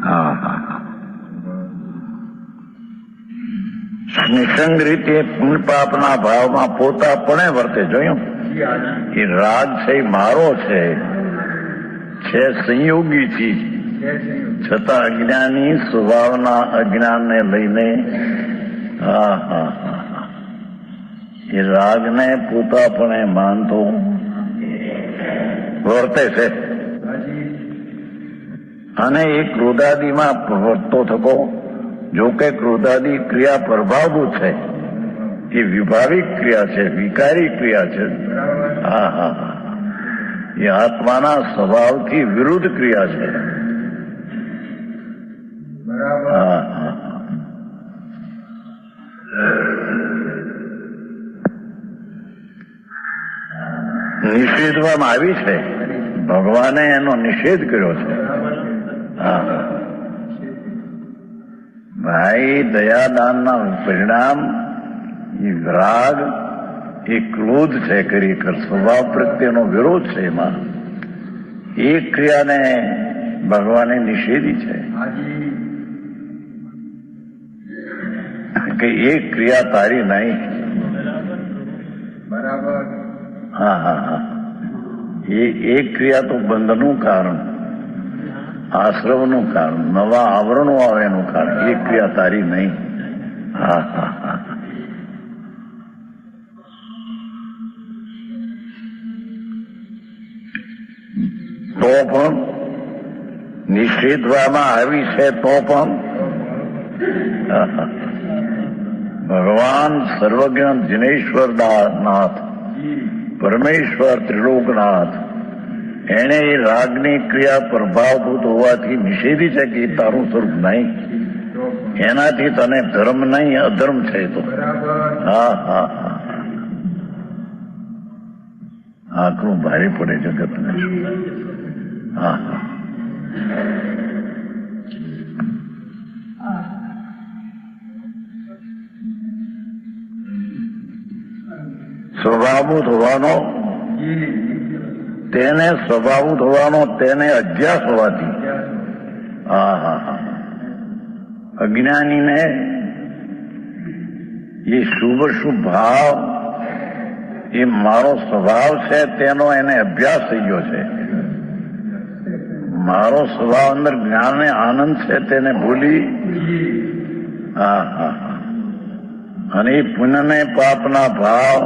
હા હા, નિસંગ રીતે પુણ્ય પાપના ભાવમાં પોતાપણે વર્તે. જોયું, એ રાગ છે એ મારો છે સંયોગી ચીજ, છતાં અજ્ઞાની સ્વભાવના અજ્ઞાનને લઈને હા હા હા, એ રાગને પોતાપણે માનતો વર્તે છે. અને એ ક્રોધાદીમાં વર્તતો થકો. જો કે ક્રોધાદી ક્રિયા પ્રભાવભૂત છે, એ વિભાવિક ક્રિયા છે, વિકારી ક્રિયા છે. હા હા હા, એ આત્માના સ્વભાવથી વિરુદ્ધ ક્રિયા છે. હા હા, નિષેધવામાં આવી છે. ભગવાને એનો નિષેધ કર્યો છે. હા, ભાઈ દયાદાનના પરિણામ એ રાગ એ ક્રોધ છે, ખરેખર સ્વભાવ પ્રત્યેનો વિરોધ છે. એમાં એ ક્રિયાને ભગવાને નિષેધી છે કે એ ક્રિયા તારી નહીં. બરાબર. હા હા હા, એ ક્રિયા તો બંધનું કારણ, આશ્રમનું કારણ, નવા આવરણો આવે એનું કારણ. એ ક્રિયા તારી નહીં. હા હા હા, તો પણ નિષેધવામાં આવી છે. તો પણ ભગવાન સર્વજ્ઞ જિનેશ્વર નાથ પરમેશ્વર ત્રિલોકનાથ, એને એ રાગની ક્રિયા પ્રભાવભૂત હોવાથી નિષેધી છે કે તારું સ્વરૂપ નહીં. એનાથી તને ધર્મ નહીં અધર્મ છે. તો હા હા હા, આખું ભારે પડે જગતને. હા હા, સ્વભાવભૂત હોવાનો તેને સ્વભાવભૂત હોવાનો તેને અભ્યાસ હોવાથી. હા હા હા, અજ્ઞાનીને એ શુભ શુભ ભાવ એ મારો સ્વભાવ છે તેનો એને અભ્યાસ થઈ ગયો છે. મારો સ્વભાવ અંદર જ્ઞાન ને આનંદ છે તેને ભૂલી. હા હા હા, અને એ પુણ્ય ને પાપના ભાવ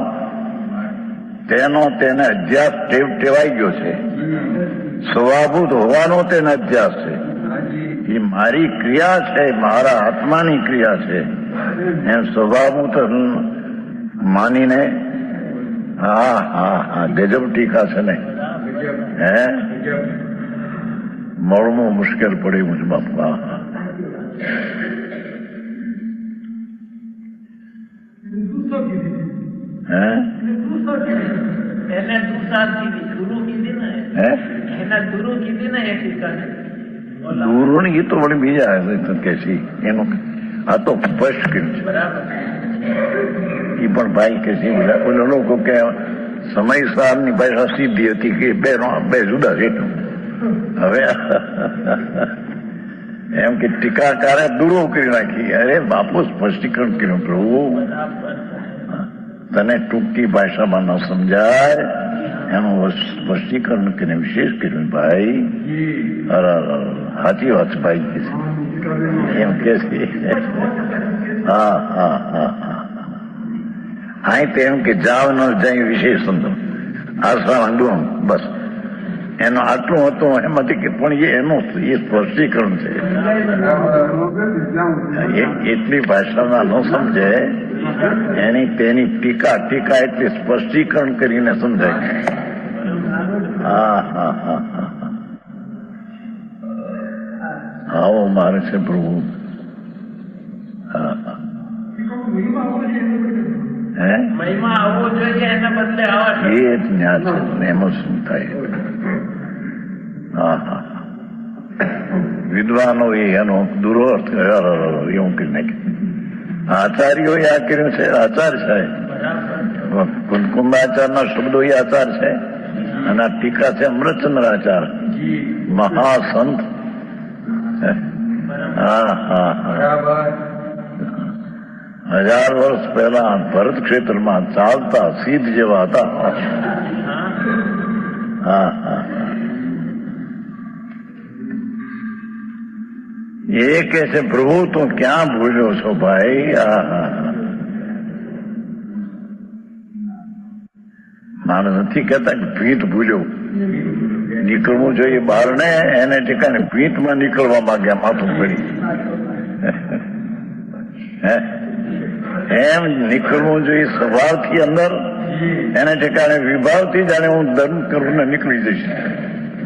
તેનો તેને અધ્યાસ ટેવાઈ ગયો છે. સ્વભાવભૂત હોવાનો તેને અધ્યાસ છે. એ મારી ક્રિયા છે, મારા આત્માની ક્રિયા છે એમ સ્વભાવભૂત માનીને હા હા હા ગજબ ટીકા છે ને. હે મળવું મુશ્કેલ પડ્યું છે બાપા. હે એને ગુરુ કીધી ને હે એના ગુરુ કીધી ને એ ટીકાને ગુરુ ની એ તો વળી બીજા કે છે એનું આ તો સ્પષ્ટ કર્યું છે. બરાબર એ પણ ભાઈ કે છે ઓલા લોકો કે સમયસાર ની ભાષા સીધી હતી કે બે જુદા છે. હવે એમ કે ટીકાકારે દૂરો કરી નાખી. અરે બાપુ સ્પષ્ટીકરણ કર્યું પ્રભુ, તને ટૂંકી ભાષામાં ન સમજાય એનું સ્પષ્ટીકરણ કરીને વિશેષ કર્યું. ભાઈ સાચી વાત ભાઈ કે છે એમ કે છે. હા હા હા હા અહીં તેમ કે જાવ ન જાય વિશેષ સમજો આશ્રમ ડુમ બસ એનો આટલું હતું એમાંથી કે પણ એનું એ સ્પષ્ટીકરણ છે. એટલી ભાષામાં ન સમજે એની તેની ટીકા એટલે સ્પષ્ટીકરણ કરીને સમજાય. હા હા હા હા આવો મારે છે પ્રભુ. હા હા હે મહિમા આવવો જોઈએ એના બદલે આવા છે. એ જ ન્યાય છે. એમાં શું થાય? હા હા વિદ્વાનો એનો દુર્અર્થ એવું કરી નાખે. આચાર્યો આ કર્યું છે. આચાર્ય છે કુંકુંભાચારના શબ્દો એ આચાર છે અને આ ટીકા છે અમૃતચંદ્રાચાર મહાસંત. હા હા હા 1000 વર્ષ પહેલા ભરત ક્ષેત્રમાં ચાલતા સિદ્ધ જેવા હતા. હા હા એ કે છે પ્રભુ તું ક્યાં ભૂલ્યો છો ભાઈ? હા હા મારે નથી કહેતા કે ભીત ભૂલ્યો. નીકળવું જોઈએ બહાર ને એને ઠેકાને ભીતમાં નીકળવા માંગ્યા માથું પડી. એમ નીકળવું જોઈએ સ્વભાવથી અંદર એને ઠેકાણે વિભાવથી જાણે હું ધર્મ કરું ને નીકળી જઈશ,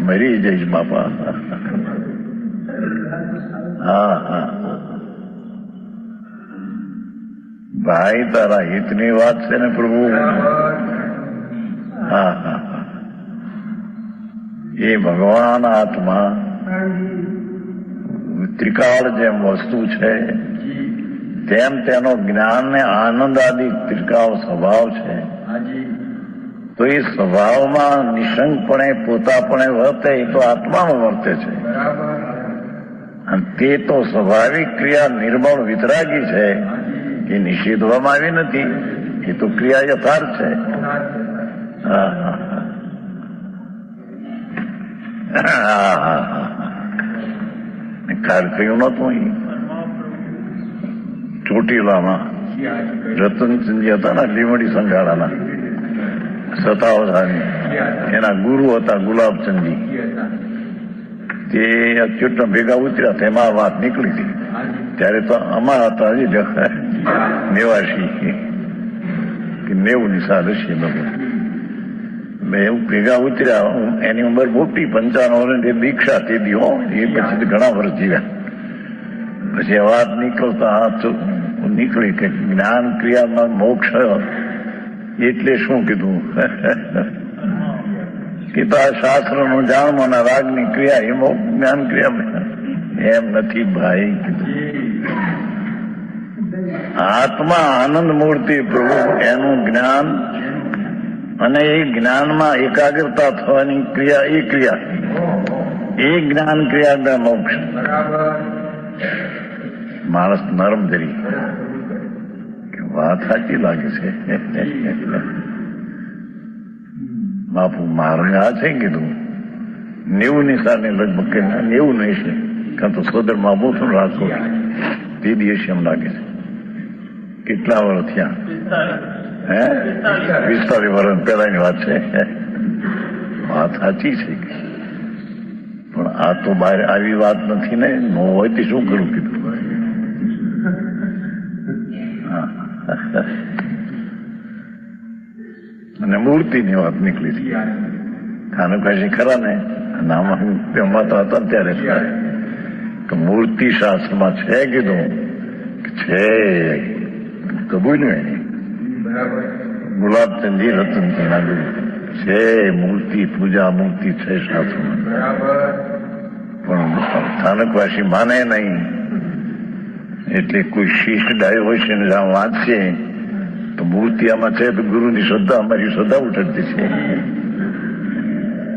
મરી જઈશ બાપા. હા હા ભાઈ તારા હિતની વાત છે ને પ્રભુ. હા હા એ ભગવાન આત્મા ત્રિકાળ જેમ વસ્તુ છે તેમ તેનો જ્ઞાન ને આનંદ આદિ ત્રિકાળ સ્વભાવ છે. તો એ સ્વભાવમાં નિશંકપણે પોતાપણે વર્તે એ તો આત્મામાં વર્તે છે. અને તે તો સ્વાભાવિક ક્રિયા નિર્મળ વિતરાગી છે એ નિષેધવામાં આવી નથી. એ તો ક્રિયા યથાર્થ છે. હા હા કાલ કહ્યું નતું ચોટીલામાં રતનચંદજી હતા ને લીમડી સંઘાળાના સતાવધાની એના ગુરુ હતા ગુલાબચંદજી. તે અચ્યુતના ભેગા ઉતર્યા તેમાં વાત નીકળી હતી. ત્યારે તો અમારા હતા હજી નેવાસી કે 90 સાલ હશે બધું. એવું ભેગા ઉતર્યા. એની ઉંમર મોટી 55 વર્ષ દીક્ષા તે દી એ પછી ઘણા વર્ષ જીવ્યા. પછી વાત નીકળતા નીકળી કે જ્ઞાન ક્રિયામાં મોક્ષ એટલે શું કીધું કે તો આ શાસ્ત્રનું જાણવાના રાગની ક્રિયા એ જ્ઞાન ક્રિયા એમ નથી ભાઈ કીધું. આત્મા આનંદ મૂર્તિ પ્રભુ એનું જ્ઞાન અને એ જ્ઞાનમાં એકાગ્રતા થવાની ક્રિયા એ જ્ઞાન ક્રિયા મોક્ષ. માણસ નરમ ધરી વાત સાચી લાગે છે. બાપુ મારે આ છે કીધું 90 સાલની લગભગ 90 નહીં છે કાં તો સોદર માં બોથું રાજકોટ તે દિવસે એમ લાગે છે. કેટલા વર્ષ થયા? 45 વર્ષ પહેલાની વાત છે. વાત સાચી છે, પણ આ તો બહાર આવી વાત નથી ને. ન હોય તે શું કરું કીધું. અને મૂર્તિની વાત નીકળી હતી. કાનુકાજી ખરા ને નામ તેમાં તો હતા ત્યારે કે મૂર્તિ શાસ્ત્રમાં છે કીધું છે. કબૂલ્યું ગુલાબચંદજી રતનજી ના છે. મૂર્તિ પૂજા મૂર્તિ છે શાસ્ત્રમાં, પણ સ્થાનકવાસી માને નહીં. એટલે કોઈ શિષ્ટ ડાયો હોય છે ને જ્યાં વાંચશે તો મૂર્તિ આમાં છે તો ગુરુની શ્રદ્ધા અમારી શ્રદ્ધા ઉઠડતી છે.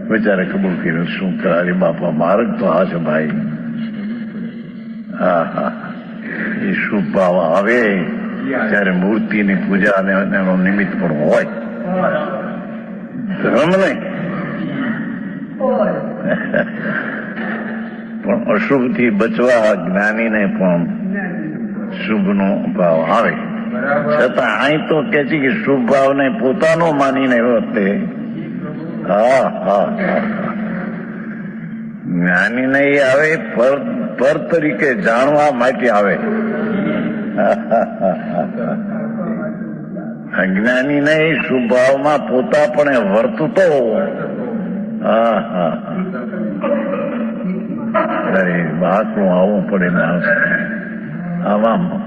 બિચારે કબૂલ કર્યું. શું કરાવે બાપા, માર્ગ તો આ છે ભાઈ. હા, એ શુભ ભાવ આવે ત્યારે મૂર્તિની પૂજા અને એનો નિમિત્ત પણ હોય. ધર્મ નહીં પણ અશુભથી બચવા જ્ઞાનીને પણ શુભનો ભાવ આવે. છતાં અહીં તો કે છે કે શુભ ભાવને પોતાનો માનીને વર્તે. જ્ઞાની નહીં આવે, પર તરીકે જાણવા માટે આવે. અજ્ઞાની નહીં, શુભ ભાવમાં પોતાપણે વર્તતો. અરે બાકડું આવવું પડે માણસ આવામાં.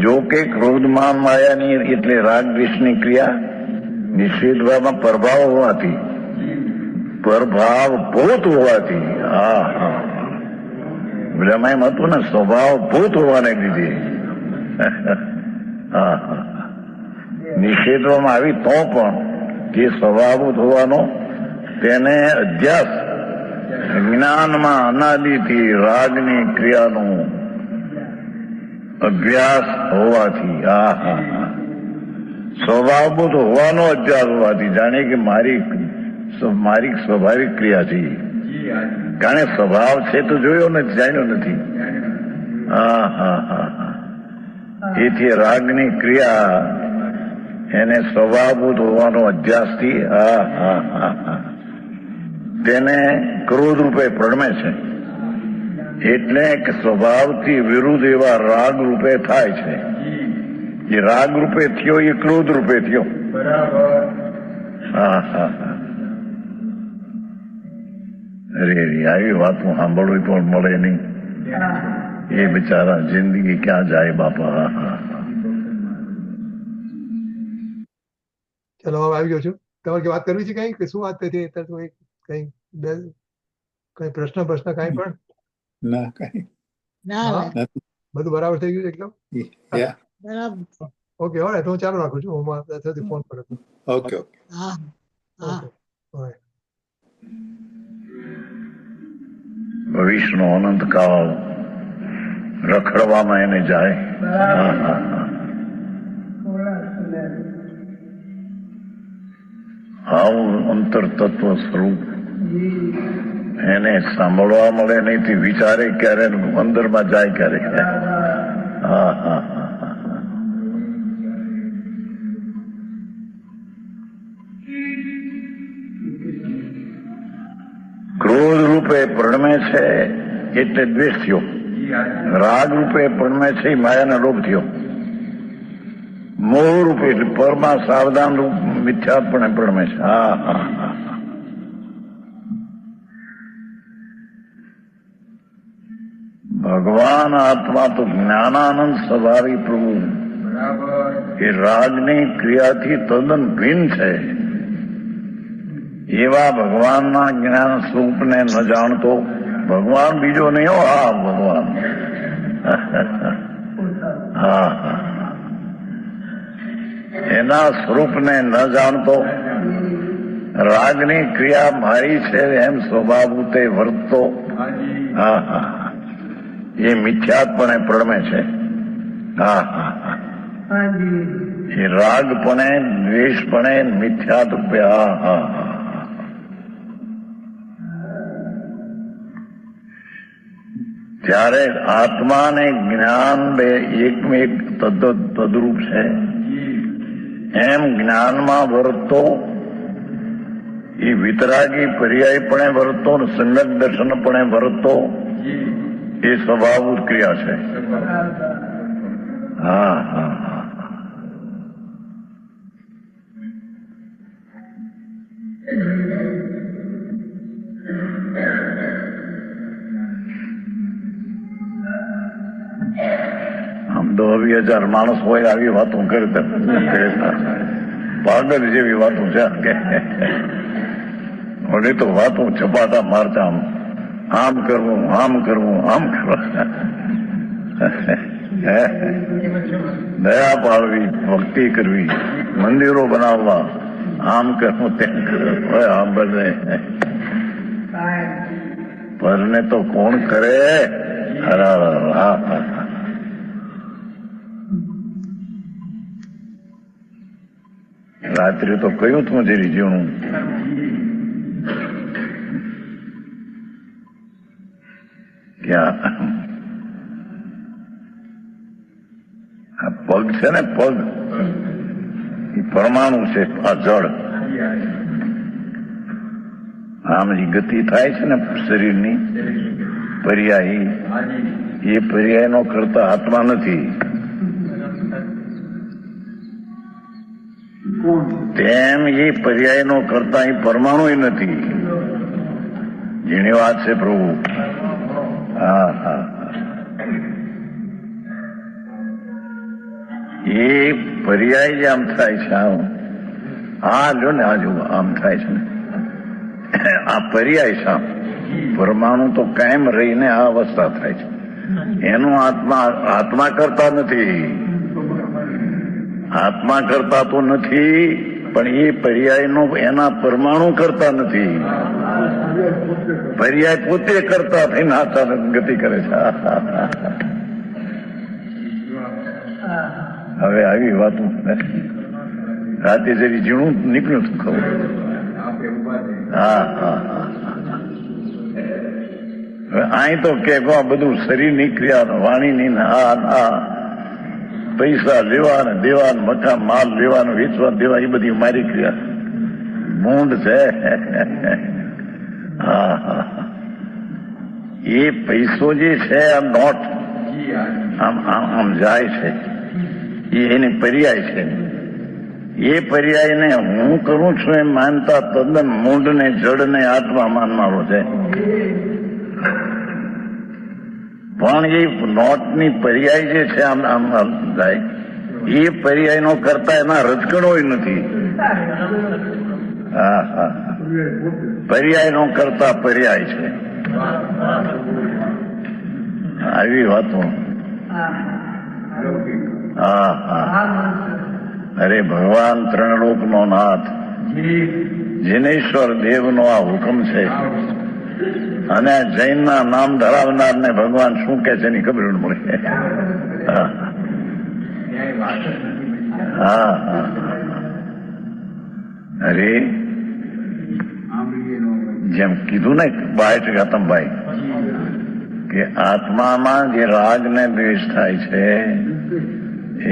જો કે ક્રોધમાન માયાની એટલે રાગ દ્વેષની ક્રિયા નિષેધવામાં પ્રભાવ હોવાથી, પ્રભાવ ભૂત હોવાથી, બ્રહ્મા એમ હતું ને સ્વભાવ ભૂત હોવાને લીધે નિષેધવામાં આવી તો પણ જે સ્વભાવભૂત હોવાનો તેને અધ્યાસ જ્ઞાનમાં અનાદિથી રાગની ક્રિયાનું અભ્યાસ હોવાથી, સ્વભાવભૂત હોવાનો અભ્યાસ હોવાથી જાણે કે મારી સ્વાભાવિક ક્રિયા છે. કારણ સ્વભાવ છે તો જોયો નથી, જાણ્યો નથી. એથી રાગની ક્રિયા એને સ્વભાવભૂત હોવાનો અભ્યાસથી તેને ક્રોધ રૂપે પ્રણમે છે. એટલે કે સ્વભાવથી વિરુદ્ધ એવા રાગ રૂપે થાય છે. એ રાગ રૂપે થયો એ ક્રોધ રૂપે થયો. અરે આવી વાતો સાંભળવી પણ મળે નહીં. એ બિચારા જિંદગી ક્યાં જાય બાપા. ચલો હવે આવી ગયો છું. તમારે વાત કરવી છે કઈ કે શું વાત થઈ કઈ પ્રશ્ન કઈ પણ? ના, કઈ ના, બધું બરાબર થઈ ગયું એકદમ? બરાબર. ઓકે, હવે તો હું ચાલુ રાખું છું. હું ફોન પર હતો. ઓકે. હા, હા. ભવિષ્યનો અનંત કાળ રખડવામાં એને જાય. આવું અંતર તત્વ સ્વરૂપ એને સાંભળવા મળે નહીં તે વિચારે ક્યારે અંદરમાં જાય ક્યારે. ક્રોધ રૂપે પ્રણમે છે એટલે દ્વેષ થયો. રાગ રૂપે પ્રણમે છે માયાના લોભ થયો. મોહ રૂપે એટલે પરમાં સાવધાન રૂપ મિથ્યાપણે પ્રણમે છે. ભગવાન આત્મા તો જ્ઞાનાનંદ સ્વભાવી પ્રભુ એ રાગની ક્રિયાથી તદ્દન ભિન્ન છે. એવા ભગવાનના જ્ઞાન સ્વરૂપને ન જાણતો, ભગવાન બીજો નહીં હો, ભગવાન એના સ્વરૂપને ન જાણતો, રાગની ક્રિયા મારી છે એમ સ્વભાવભૂતે વર્તતો, એ મિથ્યાત્પણે પ્રણમે છે. એ રાગપણે દ્વેષપણે મિથ્યાત્વે. ત્યારે આત્મા અને જ્ઞાન બે એકમાં એક તદરૂપ છે. એમ જ્ઞાનમાં વર્તો એ વિતરાગી પર્યાયપણે વર્તો ને સંગત દર્શનપણે વર્તો એ સ્વભાવભૂત ક્રિયા છે. હા હા હા. આમ તો 20,000 માણસ હોય આવી વાતો કરે પાગલ જેવી વાતો છે કે ઓલી તો વાતો ચપાટા મારતા આમ કરવું આમ કરવું આમ કરવું દયા પાડવી ભક્તિ કરવી મંદિરો બનાવવા આમ કરવું તેમ કરવું આમ બધે પરને તો કોણ કરે. રાત્રે તો કયું તું જરી જીવનું ક્યાં આ પગ છે ને પગ એ પરમાણુ છે. આ જળ આમ જે ગતિ થાય છે ને શરીરની પર્યાય એ પર્યાયનો કરતા આત્મા નથી. તેમ એ પર્યાયનો કરતા એ પરમાણુ નથી. જેની વાત છે પ્રભુ. હા હા. એ પર્યાય જે આમ થાય છે આ જો ને આ જો આમ થાય છે ને આ પર્યાય છે. પરમાણુ તો કાયમ રહીને આ અવસ્થા થાય છે. એનું આત્મા કરતા નથી. આત્મા કરતા તો નથી પણ એ પર્યાયનો એના પરમાણુ કરતા નથી. પર્યાય પોતે કરતા થઈને અચાનક ગતિ કરે છે. હવે આવી વાતો રાતે જરી ઝીણું નીકળ્યું હતું ખબર. હા હા. હવે અહીં તો કે બધું શરીરની ક્રિયા વાણીની આ પૈસા લેવા ને દેવા મકાન માલ લેવાનું વેચવા દેવા એ બધી મારી ક્રિયા મૂંડ છે. હા હા. એ પૈસો જે છે આ નોટ આમ આમ જાય છે એ એની પર્યાય છે. એ પર્યાયને હું કરું છું એમ માનતા તદ્દન મૂંઢને જડને આત્મા માનનારો છે. પણ એ નોટની પર્યાય જે છે આમ આમ જાય એ પર્યાયનો કરતા એના રજકણો નથી. હા હા. પર્યાયનો કરતા પર્યાય છે. આવી વાતો. હા હા. અરે ભગવાન ત્રણલોકનો નાથ જિનેશ્વર દેવનો આ હુકમ છે. અને જૈનના નામ ધરાવનારને ભગવાન શું કે છે એની ખબર મળે. હા હા. અરે જેમ કીધું ને બાય ગૌતમભાઈ કે આત્મામાં જે રાગ ને દ્વેષ થાય છે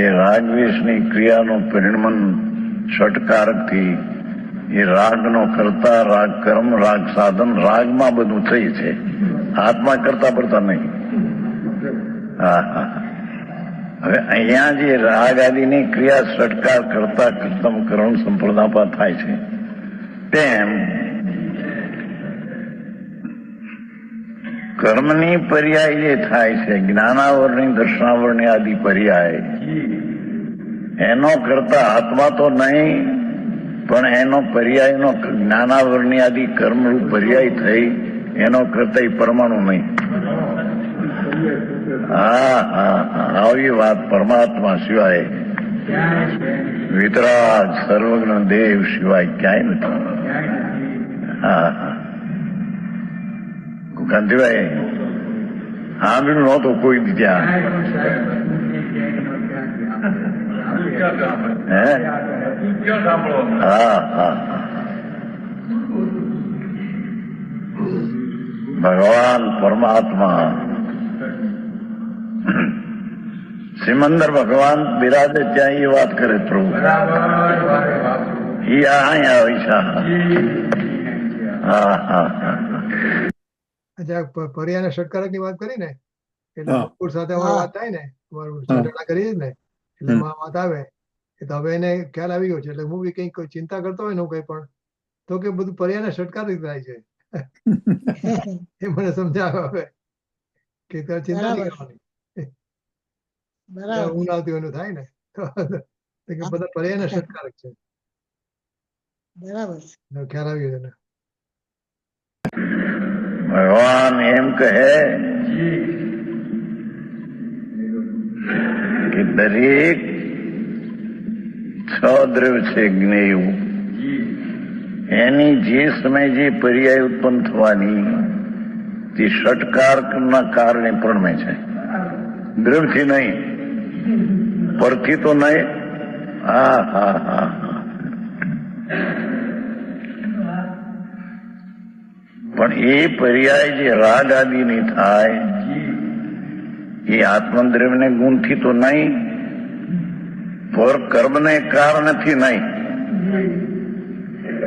એ રાગ દ્વેષની ક્રિયાનું પરિણમન છટકારકથી એ રાગનો કરતા રાગ કર્મ રાગ સાધન રાગમાં બધું થઈ છે. આત્મા કરતા પડતા નહીં. હા હા. હવે અહીંયા જે રાગ આદિની ક્રિયા છટકાર કરતા કર્તમ કરણ સંપ્રદાપા થાય છે તેમ કર્મની પર્યાય જે થાય છે જ્ઞાનાવરણી દર્શનાવરણી આદિ પર્યાય એનો કરતા આત્મા તો નહીં પણ એનો પર્યાયનો જ્ઞાનાવરણી આદિ કર્મરૂપ પર્યાય થઈ એનો કરતા પરમાણુ નહીં. હા હા. આવી વાત પરમાત્મા સિવાય વિતરાગ સર્વજ્ઞ દેવ સિવાય ક્યાંય નથી. હા હા. ગાંધીભાઈ સાંભળ્યું નહોતું કોઈ બી ત્યાં. હા હા. ભગવાન પરમાત્મા સિમંદર ભગવાન બિરાજે ત્યાં એ વાત કરે પ્રભુ એ અહીંયા આવી છે. હા હા હા પર્યાના ષટકારક ની વાત કરી ને એટલે હા. બપોર સાથે અમારી હા. વાત થાય ને અમારું ચર્ચા કરીએ ને એટલે એમાં વાત આવે કે તો હવે એને ખ્યાલ આવી ગયો છે એટલે હું બી કંઈક ચિંતા કરતો હોય ને હું કંઈ પણ તો કે બધું પર્યાના ષટકારક થાય છે એ મને સમજાવે હવે કે તારે ચિંતા નહીં બરાબર. કરવાની બરાબર. ઊંઘ આવતી હોય એનું થાય ને તો કે બધા પર્યાના ષટકારક છે બરાબર. એટલે ખ્યાલ આવી ગયો એને. ભગવાન એમ કહે કે દરેક છ દ્રવ્ય છે જ્ઞેય એની જે સમય જે પર્યાય ઉત્પન્ન થવાની તે ષટકારના કારણે પ્રણમે છે. દ્રવ્યથી નહીં, પરથી તો નહીં. હા હા હા પણ એ પર્યાય જે રાગ આદિની થાય એ આત્મદ્રવ્યને ગુણથી તો નહીં, પર કર્મને કારણથી નહીં.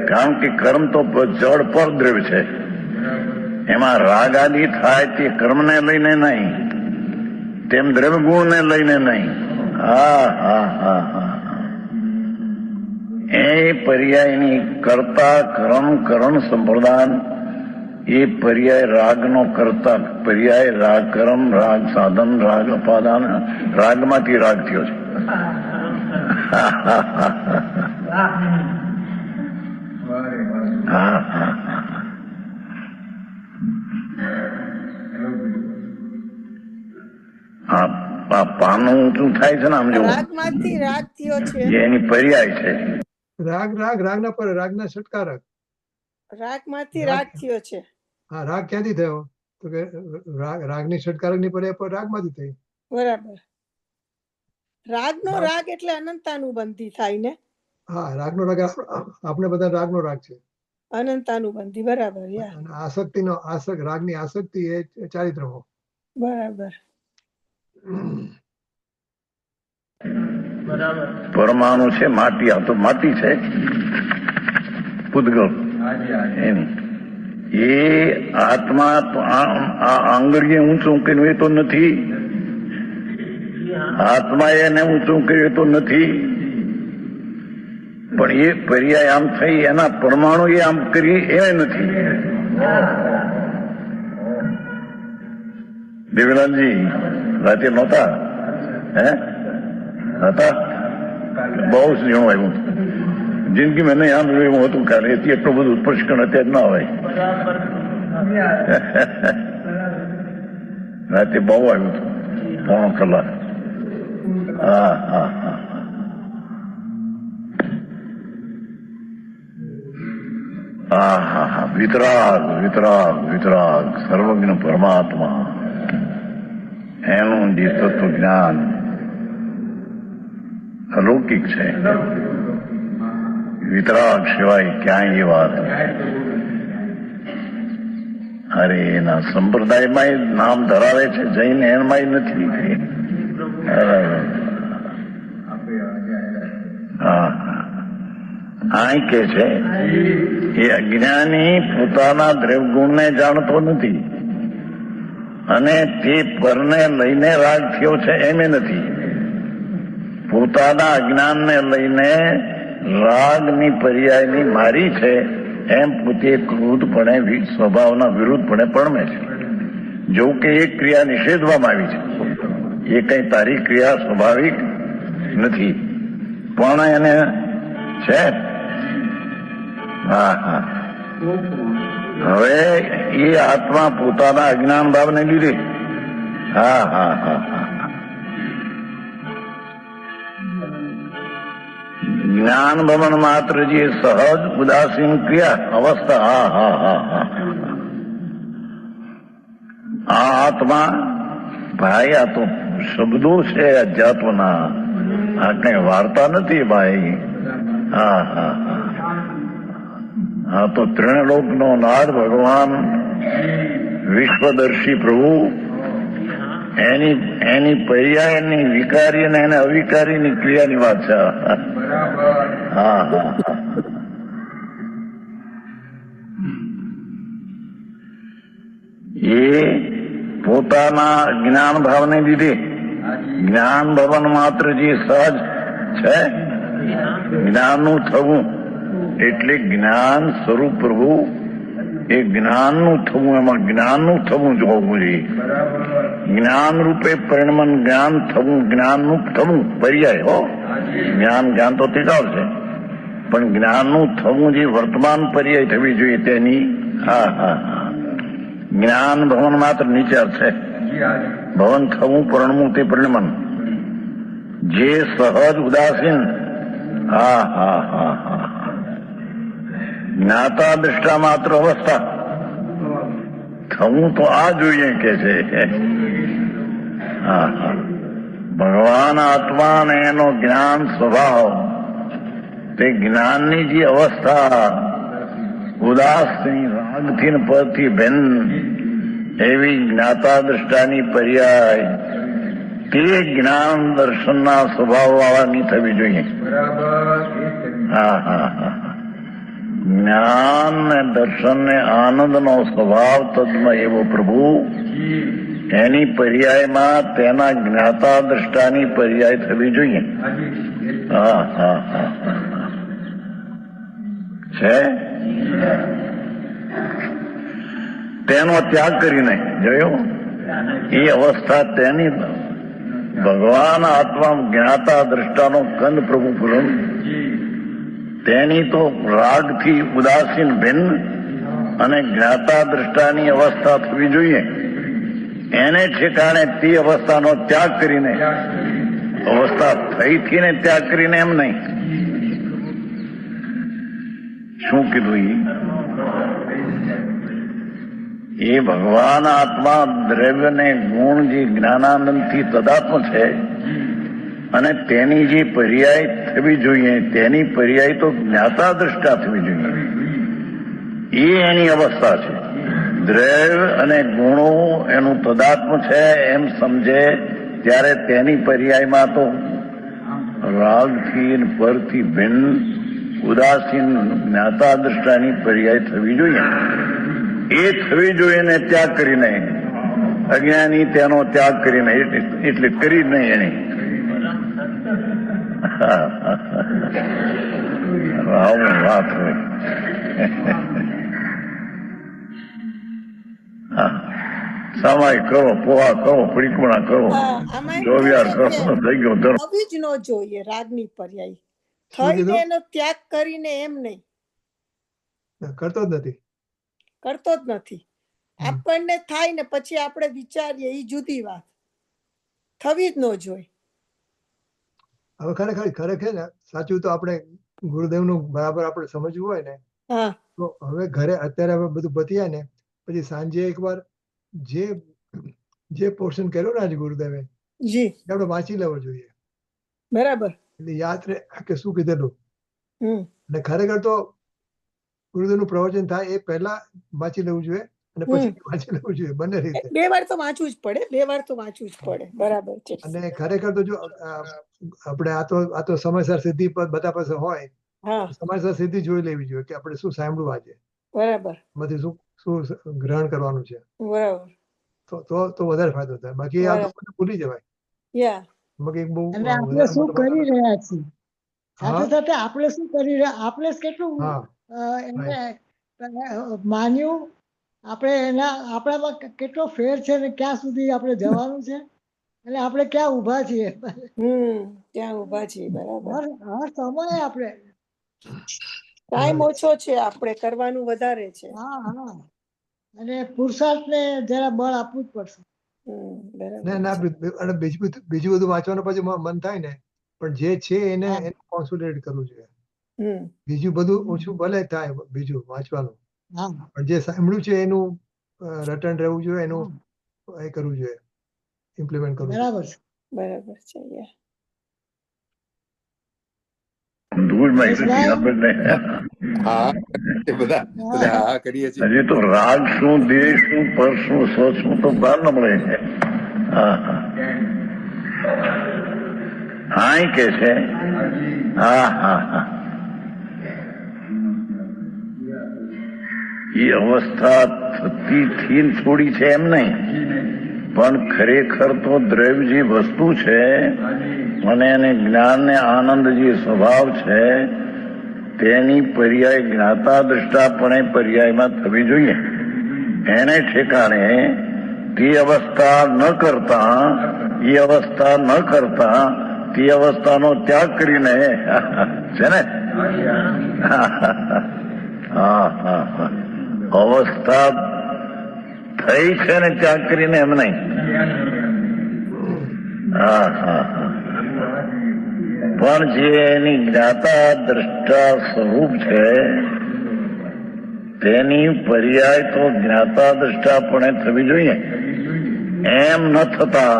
કારણ કે કર્મ તો જળ પર દ્રવ્ય છે, એમાં રાગ આદિ થાય તે કર્મને લઈને નહીં, તેમ દ્રવ્ય ગુણને લઈને નહીં. હા હા હા હા એ પર્યાયની કર્તા કર્મ કરણ સંપ્રદાન એ પર્યાય રાગનો કરતા પર્યાય રાગ કર્મ રાગ સાધન રાગ અપાદાન રાગમાંથી રાગ થયો છે. પાનું ઊંચું થાય છે ને આમ જો રાગમાંથી રાગ થયો છે. એની પર્યાય છે. રાગના પર રાગના ષટકારક. રાગમાંથી રાગ થયો છે. હા રાગ ક્યાંથી થયો તો કે રાગની ષટકારક ની પર્યાય પર રાગમાંથી થઈ. બરાબર. રાગનો રાગ એટલે અનંતાનુબંધી થાય ને. હા રાગનો રાગ આપણે બધા રાગનો રાગ છે અનંતાનુબંધી. બરાબર. યા અને આસક્તિનો રાગની આસક્તિ એ ચારિત્રમો. બરાબર. પરમાણુ છે માટી, આ તો માટી છે પૂતગળ એની. એ આત્મા તો આ આંગળીએ ઊંચું કર્યું એ તો નથી, આત્મા એને ઊંચું કર્યું તો નથી, પણ એ પર્યાય આમ થઈ એના પરમાણુ એ આમ કરી એ નથી. દેવીલાલજી રાતે નહોતા? હે હતા? બહુ ઝીણું આવ્યું જિંદગી મેં નહીં આમ એવું હતું કાલે એટલું બધું સ્પર્શકણ અત્યારે ના હોય. રાતે બહુ આવ્યું હતું, પોણો કલાક. હા હા હા હા હા હા વિતરાગ વિતરાગ વિતરાગ સર્વજ્ઞ પરમાત્મા એનું જે તત્વ જ્ઞાન અલૌકિક છે. વિતરાગ સિવાય ક્યાંય એ વાત. અરે એના સંપ્રદાયમાં નામ ધરાવે છે, જૈન એમાં નથી. હા આ કે છે એ અજ્ઞાની પોતાના દ્રવ્યગુણને જાણતો નથી અને તે પરને લઈને રાગ થયો છે એમ નથી. પોતાના અજ્ઞાનને લઈને રાગની પર્યાયની મારી છે એમ પોતે ક્રોધપણે સ્વભાવના વિરુદ્ધપણે પરમે છે. જો કે એક ક્રિયા નિષેધવામાં આવી છે, એ કઈ તારી ક્રિયા સ્વાભાવિક નથી પણ એને છે. હા હા હવે એ આત્મા પોતાના અજ્ઞાન ભાવને લીધે હા હા હા હા જ્ઞાન ભવન માત્ર જે સહજ ઉદાસીન ક્રિયા અવસ્થા હા હા હા હા આ આત્મા ભાઈ આ તો શબ્દો છે અધ્યાત્મના, આ કઈ વાર્તા નથી ભાઈ. હા હા હા આ તો ત્રિણલોકનો નાદ ભગવાન વિશ્વદર્શી પ્રભુ એની પર્યાયની વિકારી અને એને અવિકારીની ક્રિયાની વાત છે. હા હા એ પોતાના જ્ઞાન ભાવને લીધે જ્ઞાન ભવન માત્ર જે સહજ છે જ્ઞાનનું થવું એટલે જ્ઞાન સ્વરૂપ પ્રભુ એ જ્ઞાનનું થવું, એમાં જ્ઞાનનું થવું જ હોવું જોઈએ. જ્ઞાન રૂપે પરિણમન, જ્ઞાન થવું, જ્ઞાનનું થવું પર્યાય હો. જ્ઞાન તો ટીકાવ છે, પણ જ્ઞાનનું થવું જે વર્તમાન પર્યાય થવી જોઈએ તેની. હા હા હા જ્ઞાન ભવન માત્ર નીચે છે. ભવન થવું, પરણવું તે પરિણમન જે સહજ ઉદાસીન. હા હા હા હા જ્ઞાતા દ્રષ્ટા માત્ર અવસ્થા થવું તો આ જોઈએ કે છે. હા હા ભગવાન આત્મા અને એનો જ્ઞાન સ્વભાવ તે જ્ઞાનની જે અવસ્થા ઉદાસની રાગથી પરથી ભિન્ન એવી જ્ઞાતા દ્રષ્ટાની પર્યાય તે જ્ઞાન દર્શનના સ્વભાવ વાળાની થવી જોઈએ. હા હા હા જ્ઞાન ને દર્શન ને આનંદનો સ્વભાવ તદ્મય એવો પ્રભુ એની પર્યાયમાં તેના જ્ઞાતા દ્રષ્ટાની પર્યાય થવી જોઈએ. હા હા હા છે તેનો ત્યાગ કરીને જોયું એ અવસ્થા તેની ભગવાન આત્મા જ્ઞાતા દ્રષ્ટાનો કંદ પ્રભુ પુરમ તેની તો રાગથી ઉદાસીન ભિન્ન અને જ્ઞાતા દ્રષ્ટાની અવસ્થા થવી જોઈએ. એને ઠેકાણે તે અવસ્થાનો ત્યાગ કરીને અવસ્થા થઈથી ને ત્યાગ કરીને એમ નહીં. શું કીધું એ ભગવાન આત્મા દ્રવ્ય ને ગુણ જે જ્ઞાનાનંદથી તદાત્મ છે અને તેની જે પર્યાય થવી જોઈએ તેની પર્યાય તો જ્ઞાતા દ્રષ્ટા થવી જોઈએ. એ એની અવસ્થા છે. દ્રવ્ય અને ગુણો એનું તદાત્મ છે એમ સમજે ત્યારે તેની પર્યાયમાં તો રાગથી પરથી ભિન્ન ઉદાસીન જ્ઞાતા દ્રષ્ટાની પર્યાય થવી જોઈએ. એ થવી જોઈએ ને ત્યાગ કરીને અજ્ઞાની તેનો ત્યાગ કરીને એટલે કરી જ નહીં એની. વાત હોય સમય કરો, પોહા કરો, પરિક્રમા કરો, ચોવિયાર કરો, થઈ ગયો ધર્મ. થવી જ ન જોઈએ રાગની પર્યાય. થઈને એનો ત્યાગ કરીને એમ નહીં. કરતો જ નથી. કરતો જ નથી. આપણને થાય ને પછી આપણે વિચારીએ એ જુદી વાત. થવી જ ન જોઈએ. હવે ખરેખર ને સાચું તો આપણે ગુરુદેવનું બરાબર આપણે સમજવું હોય ને તો હવે ઘરે અત્યારે હવે બધું પતી ને પછી સાંજે એકવાર જે પોર્શન કર્યો ને આજે ગુરુદેવે આપણે વાંચી લેવો જોઈએ. બરાબર. એટલે યાદ રહે કે શું કીધેલું. અને ખરેખર તો ગુરુદેવનું પ્રવચન થાય એ પહેલા વાંચી લેવું જોઈએ અને પછી વાંચી લેવું જોઈએ. બંને રીતે બે વાર તો વાંચવું જ પડે. બરાબર છે. અને ખરેખર તો જો આપણે આ તો સમયસર સિદ્ધિ બધા પાસે હોય, સમયસર સિદ્ધિ જોઈ લેવી જોઈએ કે આપણે શું સાંભળવું આજે, બરાબર એમાંથી શું ગ્રહણ કરવાનું છે. બરાબર. તો વધારે ફાયદો થાય. બાકી આ તો ભૂલી જવાય. આપણે શું કરી રહ્યા છીએ સાથે સાથે આપણે શું કરી રહ્યા, આપણે કેટલું એને માન્યું, આપણે આપણામાં કેટલો ફેર છે ને ક્યાં સુધી આપણે જવાનું છે અને આપણે ક્યાં ઉભા છીએ. બરાબર. હર સમય આપણે ટાઈમ ઓછો છે, આપણે કરવાનું વધારે છે. અને પુરુષાર્થ ને જરા બળ આપવું જ પડશે. બીજું બધું વાંચવાનું પછી મન થાય ને, પણ જે છે એને કોન્સન્ટ્રેટ કરવું જોઈએ. બીજું બધું ઓછું ભલે થાય બીજું વાંચવાનું, પણ જે સાંભળ્યું છે એનું રટણ રહેવું જોઈએ, એનું એ કરવું જોઈએ, ઇમ્પ્લિમેન્ટ કરવું. બરાબર છે. હજી તો રાગ શું, દેશ શું, પર શું, સ્વ શું તો બહાર ન મળે છે. હા હા કે છે હા હા હા એ અવસ્થા થતી થોડી છે એમ નહીં, પણ ખરેખર તો દ્રવ્ય જે વસ્તુ છે અને એને જ્ઞાન ને આનંદ જે સ્વભાવ છે તેની પર્યાય જ્ઞાતા દ્રષ્ટાપણે પર્યાયમાં થવી જોઈએ. એને ઠેકાણે તે અવસ્થા ન કરતા એ અવસ્થા ન કરતા તે અવસ્થાનો ત્યાગ કરીને છે ને હા હા હા અવસ્થા થઈ છે ને ત્યાગ કરીને એમ નહીં. હા હા હા પણ જે એની જ્ઞાતા દ્રષ્ટા સ્વરૂપ છે તેની પર્યાય તો જ્ઞાતા દ્રષ્ટાપણે થવી જોઈએ. એમ ન થતા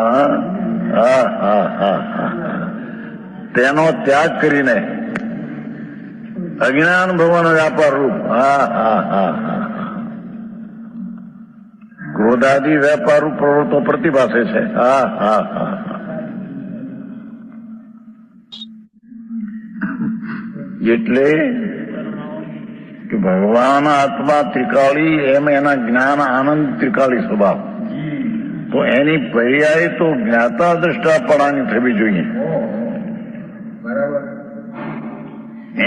હા હા હા હા તેનો ત્યાગ કરીને અજ્ઞાન ભવન વ્યાપાર રૂપ હા હા હા હા ક્રોધાદી વ્યાપાર પ્રવૃત્તો પ્રતિભાસે છે. હા હા હા એટલે કે ભગવાન આત્મા ત્રિકાળી એમ એના જ્ઞાન આનંદ ત્રિકાળી સ્વભાવ, તો એની પર્યાય તો જ્ઞાતા દ્રષ્ટાપણાની થવી જોઈએ.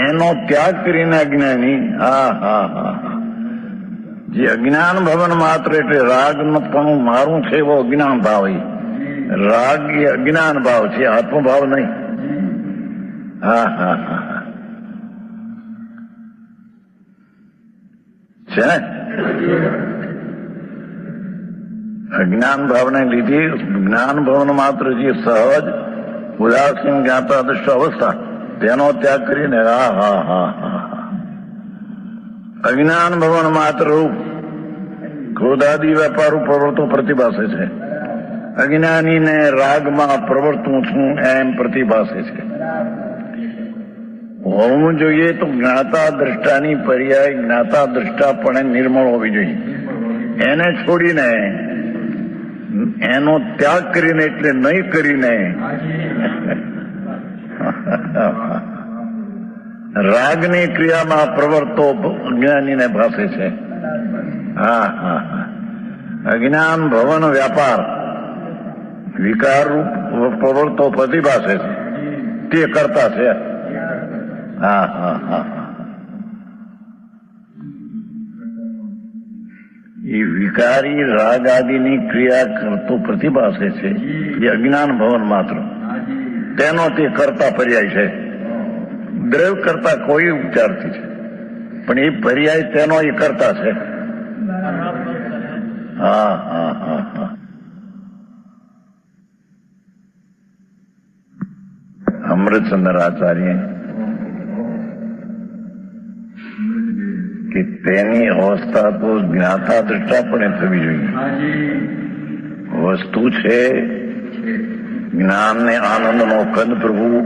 એનો ત્યાગ કરીને અજ્ઞાની હા હા હા જે અજ્ઞાન ભવન માત્ર એટલે રાગ પણ મારું છે એવો અજ્ઞાન ભાવ. રાગ એ અજ્ઞાન ભાવ છે, આત્મભાવ નહીં. હા હા હા છે ને અજ્ઞાન ભાવને લીધે જ્ઞાન ભવન માત્ર જે સહજ ઉદાસીન જ્ઞાતા દ્રષ્ટ અવસ્થા તેનો ત્યાગ કરીને હા હા હા હા અજ્ઞાન ભવન માત્ર રૂપ ક્રોધાદી વેપારો પ્રવૃત્તો પ્રતિભાસે છે. અજ્ઞાનીને રાગમાં પ્રવર્તું છું એમ પ્રતિભાસે છે. હોવું જોઈએ તો જ્ઞાતા દ્રષ્ટાની પર્યાય જ્ઞાતા દ્રષ્ટા પણ નિર્મળ હોવી જોઈએ. એને છોડીને એનો ત્યાગ કરીને એટલે નહીં કરીને રાગની ક્રિયામાં પ્રવર્તો અજ્ઞાનીને ભાસે છે. હા હા અજ્ઞાન ભવન વ્યાપાર વિકાર રૂપ પ્રવર્તો પ્રતિભાસે છે તે કરતા છે. હા હા હા એ વિકારી રાગ આદિની ક્રિયા કરતો પ્રતિભાસે છે એ અજ્ઞાન ભવન માત્ર તેનો તે કરતા પર્યાય છે. દ્રવ્ય કરતા કોઈ ઉપચારથી છે પણ એ પર્યાય તેનો એ કરતા છે. હા હા હા હા અમૃતચંદ્ર આચાર્ય કે તેની અવસ્થા તો જ્ઞાતા દ્રષ્ટાપણે થવી જોઈએ. વસ્તુ છે જ્ઞાન ને આનંદનો કંદ પ્રભુ,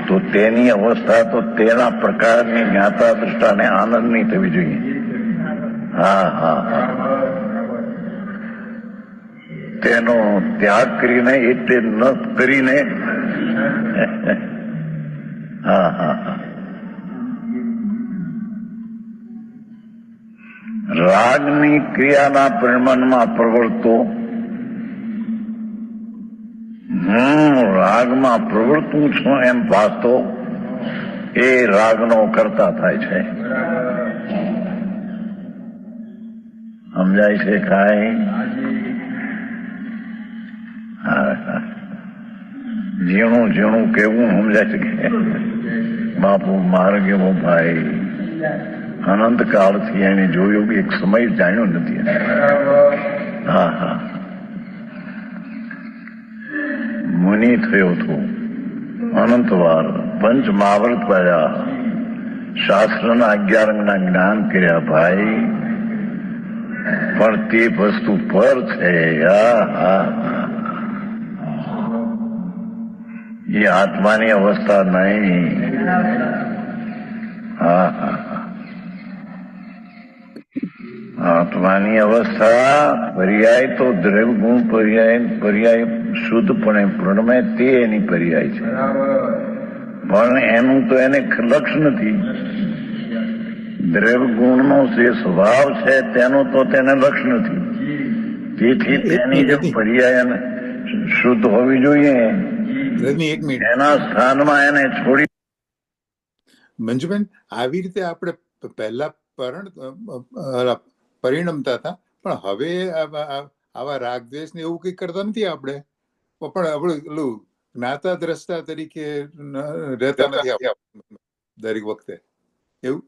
તો તેની અવસ્થા તો તેના પ્રકારની જ્ઞાતા દ્રષ્ટાને આનંદની થવી જોઈએ. હા હા હા તેનો ત્યાગ કરીને એટલે ન કરીને હા હા હા રાગની ક્રિયાના પરિમાણમાં પ્રવર્તો હું રાગમાં પ્રવર્તું છું એમ ભાસતો એ રાગનો કરતા થાય છે. સમજાય છે કાંઈ? ઝીણું ઝીણું કેવું સમજાય છે કે બાપુ માર્ગ એવો ભાઈ અનંત કાળથી એને જોયું એક સમય જાણ્યો નથી. હા હા મુનિ થયો હતો અનંત વાર, પંચ મહાવૃત પડ્યા, શાસ્ત્રના 11 અંગના જ્ઞાન કર્યા ભાઈ, પણ તે વસ્તુ પર છે. એ આત્માની અવસ્થા નહીં. હા હા આત્માની અવસ્થા પર્યાય તો દ્રવ્ય ગુણ પર્યાય શુદ્ધપણે પ્રણમે તે એની પર્યાય છે, પણ એનું તો એને લક્ષ નથી. દ્રવ્ય ગુણનો જે સ્વભાવ છે તેનો તો તેને લક્ષ નથી. તેથી તેની જે પર્યાય શુદ્ધ હોવી જોઈએ રજની એક મિનિટ એના સ્થાનમાં એને છોડી. મંજુબેન, આવી રીતે આપણે પહેલા પરિણમતા હતા, પણ હવે આવા રાગદ્વેષ ને એવું કઈ કરતા નથી આપણે. પણ આપણે પેલું જ્ઞાતા દ્રષ્ટા તરીકે રહેતા નથી દરેક વખતે, એવું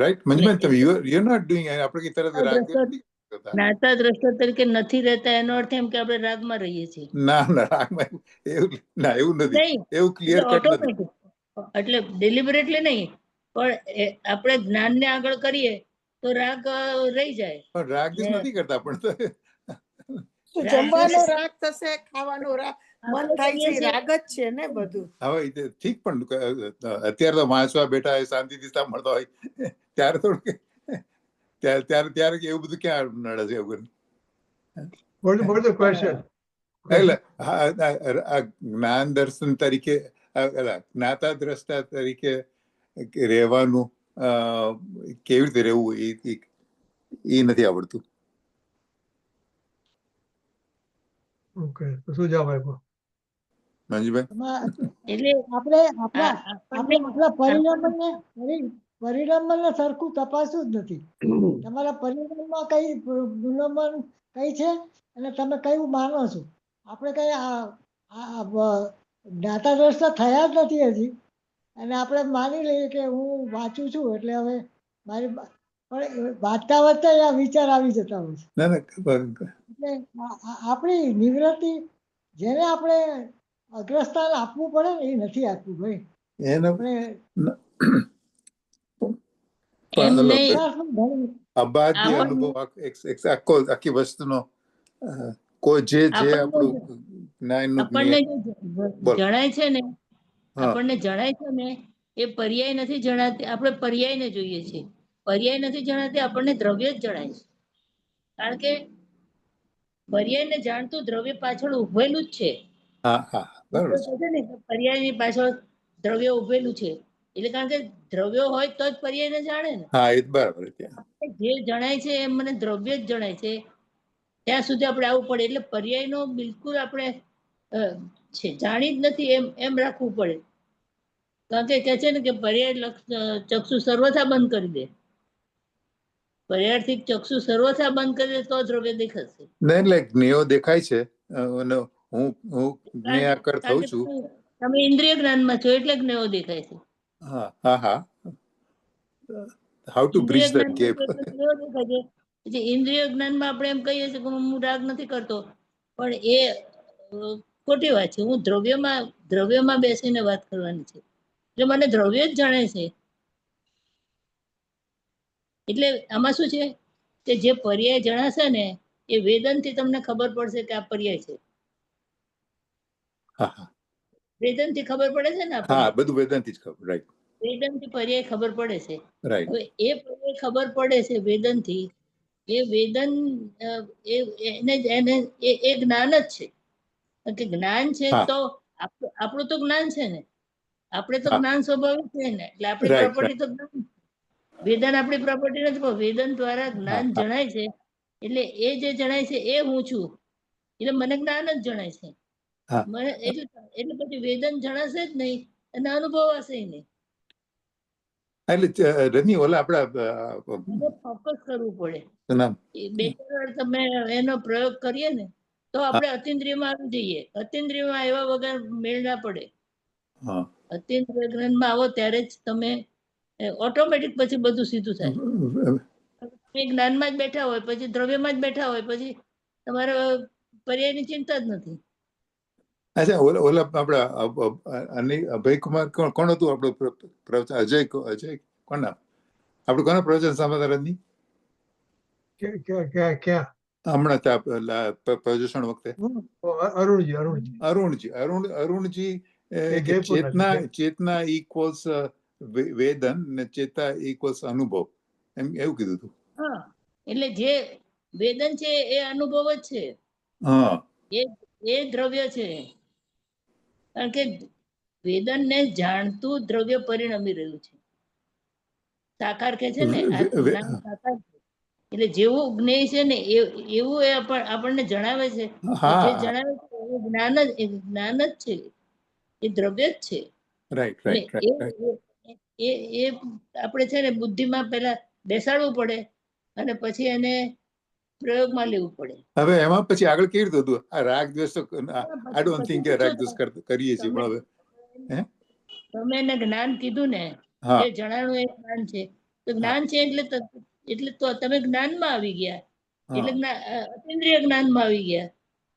રાઈટ મંજુબેન? તમે યુ નોટ ડુઈંગ, આપણે કઈ તરત રાગદ્વેષ નથી કરતા. જ્ઞાતા દ્રષ્ટા તરીકે નથી રહેતા એનો અર્થ એમ કે આપણે રાગમાં રહીએ છીએ. ના ના, રાગમાં એવું ના, એવું નથી, નહીં, એવું ક્લિયર કટ નથી. ઓટોમેટિક, એટલે ડેલિબરેટલી નહીં, પણ આપણે જ્ઞાનને આગળ કરીએ તો રાગ રહી જાય. પણ રાગદ્વેષ નથી કરતા. પણ જમવાનો રાગ થશે, ખાવાનો રાગ, મન થાય છે, એ રાગ જ છે ને બધું. હવે ઠીક, પણ અત્યારે તો વાંચવા બેઠા હોય, શાંતિથી સાંભળતા હોય, ત્યારે થોડું ત્યારે એવું બધું ક્યાં નડે છે? એવું What the question? એટલે જ્ઞાન દર્શન તરીકે, જ્ઞાતા દ્રષ્ટા તરીકે રહેવાનું કેવી રીતે રહેવું એ નથી આવડતું. ઓકે, તો શું જવાબ આપ્યો મંજુભાઈ? એટલે આપણે આપણા પરિણામને સરખું તપાસવું જ નથી. તમારા પરિણામમાં કઈ ગુણોમાં કઈ છે અને તમે કયું માનો છો. આપણે કઈ જ્ઞાતા દ્રષ્ટા થયા જ નથી હજી, અને આપણે માની લઈએ કે હું વાંચું છું એટલે હવે મારી, પણ વાંચતા વાંચતા આ વિચાર આવી જતા હોય છે. ના ના, એટલે આપણી નિવૃત્તિ જેને આપણે અગ્રસ્થાન આપવું પડે ને એ નથી આપવું ભાઈ. એનો આપણે અબાધ્ય અનુભવ આખી વસ્તુનો કોઈ જે આપણું જ્ઞાનનું આપણને જણાય છે ને, આપણને જણાય છે ને એ પર્યાય નથી જણાતી. આપણે પર્યાયને જોઈએ છીએ. પર્યાય નથી જણાતી, આપણને દ્રવ્ય જ જણાય છે. કારણ કે પર્યાયને જાણતું દ્રવ્ય પાછળ ઉભેલું જ છે. હા હા, બરાબર છે ને, પર્યાયની પાછળ દ્રવ્ય ઉભેલું છે. એટલે કારણ કે દ્રવ્યો હોય તો જ પર્યાયને જાણે ને. હા, એ બરાબર. જે જણાય છે એમ મને દ્રવ્ય જ જણાય છે, ત્યાં સુધી આપણે આવવું પડે. એટલે પર્યાયનો બિલકુલ આપણે જાણી જ નથી એમ રાખવું પડે. કારણ કે કહે છે ને કે પર્યાય ચક્ષુ સર્વથા બંધ કરી દે. પર્યાયથી ચક્ષુ સર્વથા બંધ કરી દે તો દ્રવ્ય દેખાશે. એટલે જ્ઞેયો દેખાય છે, હું જ્ઞેયાકાર થઉં છું. તમે ઇન્દ્રિય જ્ઞાનમાં છો એટલે જ્ઞેયો દેખાય છે. હા હા હા, how to bridge that gap. ઇન્દ્રિય જ્ઞાનમાં આપણે એમ કહીએ છીએ કે હું રાગ નથી કરતો, પણ એ ખોટી વાત છે. હું દ્રવ્યમાં બેસીને વાત કરવાની છે. એટલે મને દ્રવ્ય જ જણાય છે. એટલે આમાં શું છે કે જે પર્યાય જણાશે ને એ વેદનથી તમને ખબર પડશે કે આ પર્યાય છે. વેદનથી ખબર પડે છે ને. હા, બધું વેદનથી જ ખબર. રાઈટ. વેદનથી પર્યાય ખબર પડે છે. રાઈટ. હવે એ પર્યાય ખબર પડે છે વેદનથી. એ વેદન એને એ જ્ઞાન જ છે. કે જ્ઞાન છે તો આપણું તો જ્ઞાન છે ને. આપણે તો જ્ઞાન સ્વભાવિક છે ને, એટલે આપણી પ્રોપર્ટી તો જ્ઞાન. વેદન આપણી પ્રોપર્ટી નથી, પણ વેદન દ્વારા જ્ઞાન જણાય છે. એટલે એ જે જણાય છે એ હું છું, એટલે મને જ્ઞાન જ જણાય છે. મને એટલે પછી વેદન જણાશે જ નહીં અને અનુભવ હશે નહીં. એટલે રજની ઓલા આપડા ફોકસ કરવું પડે. બે વાર તમે એનો પ્રયોગ કરીએ ને તો આપણે અતિન્દ્રિયમાં આવી જઈએ. અતિન્દ્રિયમાં આવ્યા વગર મેળ ના પડે. અતિન્દ્રિય જ્ઞાનમાં આવો ત્યારે જ તમે ઓટોમેટિક પછી બધું સીધું થાય. તમે જ્ઞાનમાં જ બેઠા હોય, પછી દ્રવ્યમાં જ બેઠા હોય, પછી તમારે પર્યાયની ચિંતા જ નથી. અચ્છા, ઓલા આપડા અભયકુમાર કોણ હતું આપણું પ્રવચન? અજય કોણ નામ આપણું? કોના પ્રવચન સાંભળતા રજની? હમણાં પ્રદૂષણ વખતે અરુણજી ચેતના ઇક્વલ્સ વેદન ને ચેતા ઇક્વલ્સ અનુભવ, એમ એવું કીધું હતું. હા, એટલે જે વેદન છે એ અનુભવ જ છે, હા એ દ્રવ્ય છે. કારણ કે વેદનને જાણતું દ્રવ્ય પરિણમી રહ્યું છે. સાકાર કે છે ને, આ જ્ઞાન સાકાર છે. એટલે જેવું જ્ઞેય છે ને એવું એ આપણને જણાવે છે. તો જે હા જણાવે છે એ જ્ઞાન જ છે, એ દ્રવ્ય જ છે. રાઈટ એટલે રાઈટ રાઈટ એ આપણે છે ને બુદ્ધિમાં પહેલા બેસાડવું પડે અને પછી એને પ્રયોગમાં લેવું પડે. હવે એમાં પછી આગળ કેવી રીતે હતું? આ રાગ દ્વેષ તો આઈ ડોન્ટ થિંક કે રાગ દ્વેષ કરીએ છીએ, પણ હવે તમે એને જ્ઞાન કીધું ને, હા જે જણાવ્યું એ જ્ઞાન છે. તો જ્ઞાન છે એટલે તો તમે જ્ઞાનમાં આવી ગયા, એટલે અતિન્દ્રિય જ્ઞાનમાં આવી ગયા.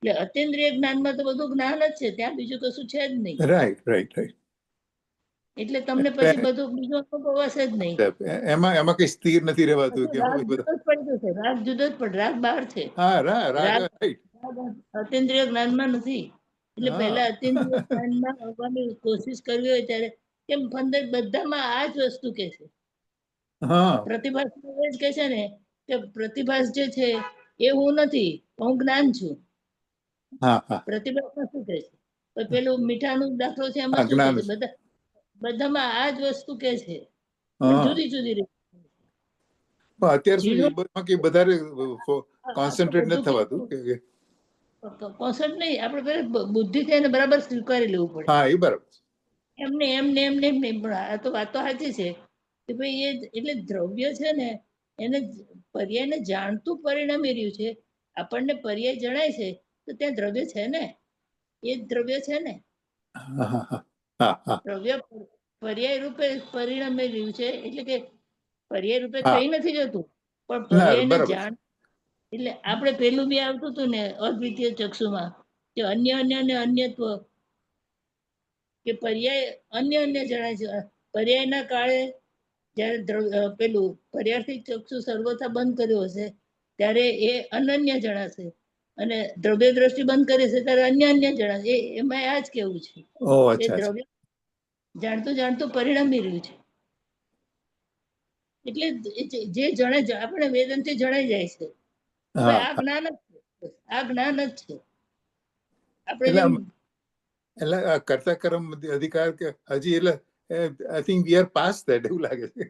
એટલે અતિન્દ્રિય જ્ઞાનમાં તો બધું જ્ઞાન જ છે, ત્યાં બીજું કશું છે જ નહીં. Right right right. એટલે તમને પછી બધું બીજું અનુભવ હશે જ નહીં. એમાં કઈ સ્થિર નથી રહેવાતું કે રાગ જુદો જ પડ્યો છે, રાગ જુદો જ પડે, રાગ બહાર છે. હા રાગ રાઈટ. અતિન્દ્રિય જ્ઞાનમાં નથી. એટલે પહેલા અતિન્દ્રિય જ્ઞાનમાં આવવાની કોશિશ કરવી હોય ત્યારે કેમ બધામાં આ જ વસ્તુ કે છે. પ્રતિભાસ એ જ કે છે ને કે પ્રતિભાસ જે છે એ હું નથી, હું જ્ઞાન છું. પ્રતિભાસમાં શું કે છે? પેલું મીઠાનું દાખલો છે, એમાં શું કે છે? બધામાં આ જ વસ્તુ કે છે, જુદી જુદી રીતે. અત્યાર સુધી વધારે કોન્સન્ટ્રેટ નથી થવાતું કે કોન્સન્ટ્રેટ નહીં, આપણે પેલા બુદ્ધિથી એને બરાબર સ્વીકારી લેવું પડે. હા, એ બરાબર. એમને પણ આ તો વાત તો સાચી છે કે ભાઈ એ એટલે દ્રવ્ય છે ને એને પર્યાયને જાણતું પરિણમી રહ્યું છે. આપણને પર્યાય જણાય છે તો ત્યાં દ્રવ્ય છે ને, એ જ દ્રવ્ય છે ને. દ્રવ્ય પર્યાય રૂપે પરિણમી રહ્યું છે, એટલે કે પર્યાય રૂપે કઈ નથી જતું, પણ પર્યાયને જાણ. એટલે આપણે પેલું બી આવતું હતું ને અદ્વિતીય ચક્ષુમાં કે અન્ય ને અન્યત્વ, કે પર્યાય અન્ય જણાય છે. પર્યાયના કાળે જયારે પેલું પર્યાયથી ચક્ષુ સર્વથા બંધ કર્યો હશે ત્યારે એ અનન્ય જણાશે, અને દ્રવ્ય દ્રષ્ટિ બંધ કરી છે ત્યારે અન્ય જણાશે. એમાં આ જ કેવું છે કે દ્રવ્ય જાણતું પરિણમી રહ્યું છે. એટલે જે જણે આપણે વેદનથી જણાઈ જાય છે આ જ્ઞાન જ છે, આ જ્ઞાન જ છે. આપણે એટલે કર્તા કર્મ અધિકાર કે હજી એટલે I think we are past that એવું લાગે છે.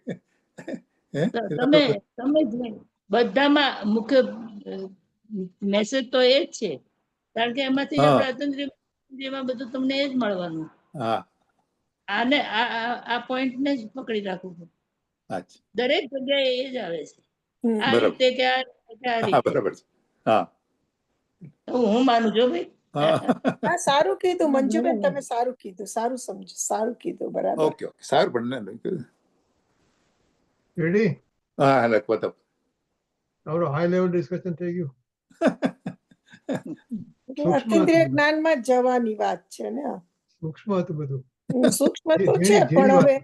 તમે બધામાં મુખ્ય મેસેજ તો એ જ છે, કારણ કે એમાંથી આપણે અતંત્રીમાં બધું તમને એ જ મળવાનું. આને આ પોઈન્ટને જ પકડી રાખવું પડે. દરેક જગ્યાએ એ જ આવે છે, આ રીતે કે આ રીતે. હું માનું છું ભાઈ. હા, સારું કીધું મંજુબેન, તમે સારું કીધું, સારું સમજો, સારું કીધું, બરાબર. ઓકે ઓકે, સારું. પણ રેડી? હા, લખવા તો આપણો હાઈ લેવલ ડિસ્કશન થઈ ગયું. અતિન્દ્રિય જ્ઞાનમાં જ જવાની વાત છે ને. સૂક્ષ્મ હતું બધું. સૂક્ષ્મ તો છે, પણ હવે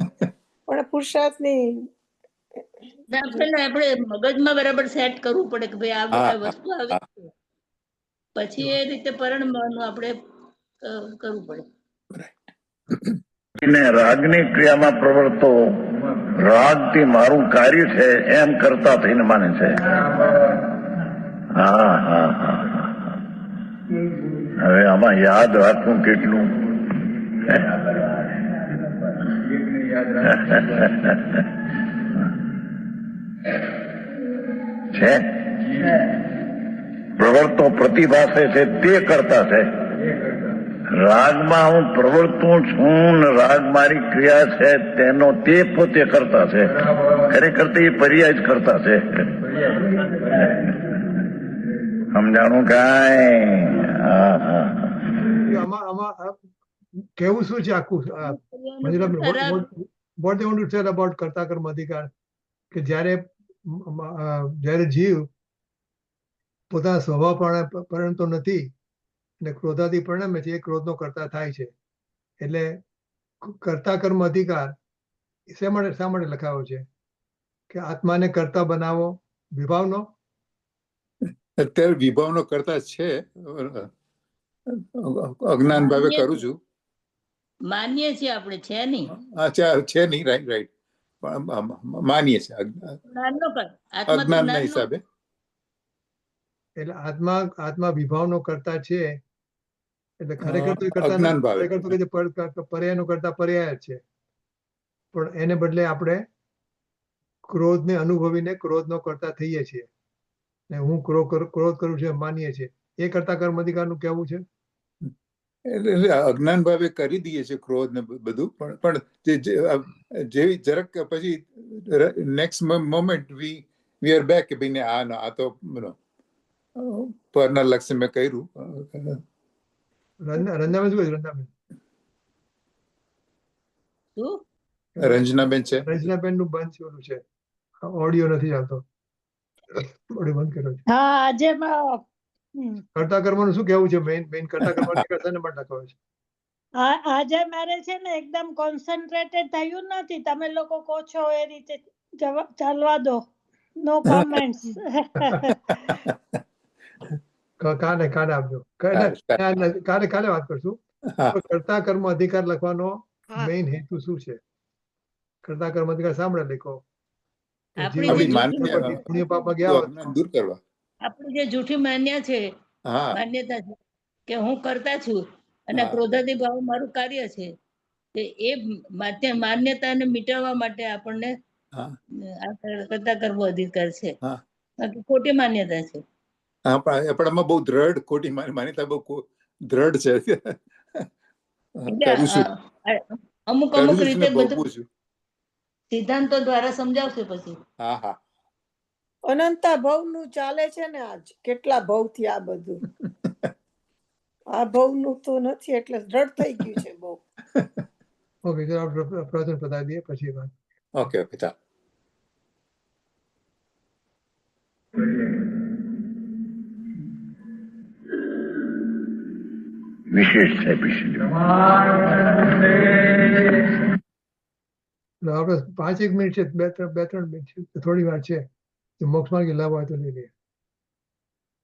પણ પુરુષાર્થની આપણે મગજમાં બરાબર સેટ કરવું પડે કે ભાઈ આ વસ્તુ આવી છે, પછી એ રીતે પરણવાનું આપણે કરવું પડે. રાગની ક્રિયામાં પ્રવર્તો રાગથી મારું કાર્ય છે એમ કરતા થઈને માને છે. હા હા હા. હવે આમાં યાદ રાખવું કેટલું છે. પ્રવર્તો પ્રતિભાસે છે તે કરતા છે. રાગમાં હું પ્રવર્તું છું, રાગ મારી ક્રિયા છે તેનો તે પોતે કરતા છે. ખરેખર તે પર્યાય જ કરતા છે. સમજાણું કાંઈ? આમાં કેવું શું છે આખું? what they want to tell about કર્તા કર્મ અધિકાર, કે જ્યારે જીવ પોતાના સ્વભાવ પરિણમતો નથી અને ક્રોધાથી પરિણમે છે, એ ક્રોધનો કર્તા થાય છે. એટલે કર્તા કર્મ અધિકાર શા માટે લખાયો છે? કે આત્માને કર્તા બનાવો વિભાવનો. અત્યારે વિભાવનો કરતા છે, અજ્ઞાન ભાવે કરું છું. માનીએ છીએ આપણે, છે નહીં. અચ્છા, છે નહીં. Right right. માનીએ છીએ જ્ઞાનનો કર આત્મા તો અજ્ઞાનના જ્ઞાનનો હિસાબે. એટલે આત્મા વિભાવનો કરતા છે, એટલે ખરેખર તો એ કરતા અજ્ઞાન નથી. ભાવે. ખરેખર તો કે જે પર્યાયનો કરતા પર્યાય જ છે, પણ એને બદલે આપણે ક્રોધને અનુભવીને ક્રોધનો કરતા થઈએ છીએ, ને હું ક્રોધ કરું છું એમ માનીએ છીએ. એ કરતા કર્મ અધિકારનું કહેવું છે. એટલે અજ્ઞાન ભાવે કરી દઈએ છીએ ક્રોધ ને બધું, પણ જેવી જરાક પછી next moment we are back કે ભાઈ આ તો પરના લક્ષ્ય મેં કર્યું. રંજાબેન શું કહ્યું? રંજાબેન શું રંજનાબેન છે. રંજનાબેન નું બંધ થયેલું છે, ઓડિયો નથી ચાલતો. ઓડિયો બંધ કર્યો છે. હા આજે કરતા કર્મનું શું કહેવું છે? મેઇન કરતા કર્મ કરતા ને માટે કહે છે. આજે મારે છે ને એકદમ કોન્સન્ટ્રેટેડ થયું નથી. તમે લોકો કહો છો એ રીતે ચાલવા દો. નો કોમેન્ટ્સ. કાલે આપજો. કાલે વાત કરશું. કરતા કર્મ અધિકાર લખવાનો મેઇન હેતુ શું છે? કરતા કર્મ અધિકાર સાંભળે લખો. પુણ્ય પાપમાં ગયા દૂર કરવા. આપણી જે જૂઠી માન્યતા છે કે હું કરતા છું અને ક્રોધાદી ભાવ મારું કાર્ય છે, એ માન્યતાને મિટાવવા માટે આપણને કરતા કર્મ અધિકાર છે. બાકી ખોટી માન્યતા છે. આપણામાં બહુ દ્રઢ ખોટી માન્યતા બહુ દ્રઢ છે. અમુક રીતે બધું સિદ્ધાંતો દ્વારા સમજાવશે પછી. અનંતા ભવ નું ચાલે છે ને આજ. કેટલા ભવ થી આ બધું. આ ભવ નું તો નથી, એટલે દ્રઢ થઈ ગયું છે બહુ. ઓકે, પ્રવચન પતાવી દઈએ પછી વાત. ઓકે ચાલ. વિશેષ છે પછી આપણે 5 મિનિટ છે, 2-3 મિનિટ છે, થોડી વાર છે. મોક્ષ માર્ગે લાભ હોય તો લઈ લઈએ.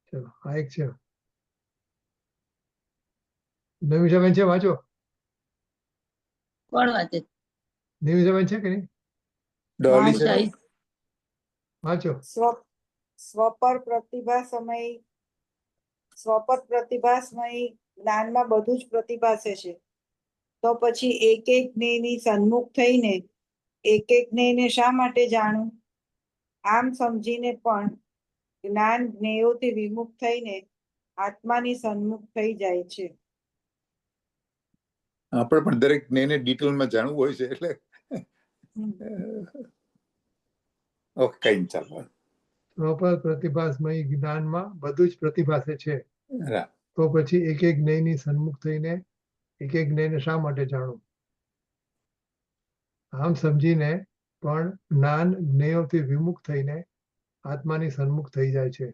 ચલો, આ એક છે. નવીશાબેન છે, વાંચો. કોણ વાંચે? નવીશાબેન છે કે નહીં? ડોલી છે. વાંચો. સ્વપર પ્રતિભા સમય જ્ઞાનમાં બધું જ પ્રતિભાસે છે. તો પછી એક જ્ઞેયની સન્મુખ થઈને એક જ્ઞેયને શા માટે જાણું? આમ સમજીને પણ જ્ઞાન જ્ઞેયોથી વિમુખ થઈને આત્માની સન્મુખ થઈ જાય છે. આપણે પણ દરેક જ્ઞેયને ડિટેલમાં જાણવું હોય છે, એટલે ઓકે, કઈ નહીં, ચાલો. સ્વપર પ્રતિભાસમય જ્ઞાનમાં બધું જ પ્રતિભાસે છે. તો પછી એક જ્ઞેયની સન્મુખ થઈને એક જ્ઞેયને શા માટે જાણવું? આમ સમજીને પણ જ્ઞાન જ્ઞેયોથી વિમુખ થઈને આત્માની સન્મુખ થઈ જાય છે.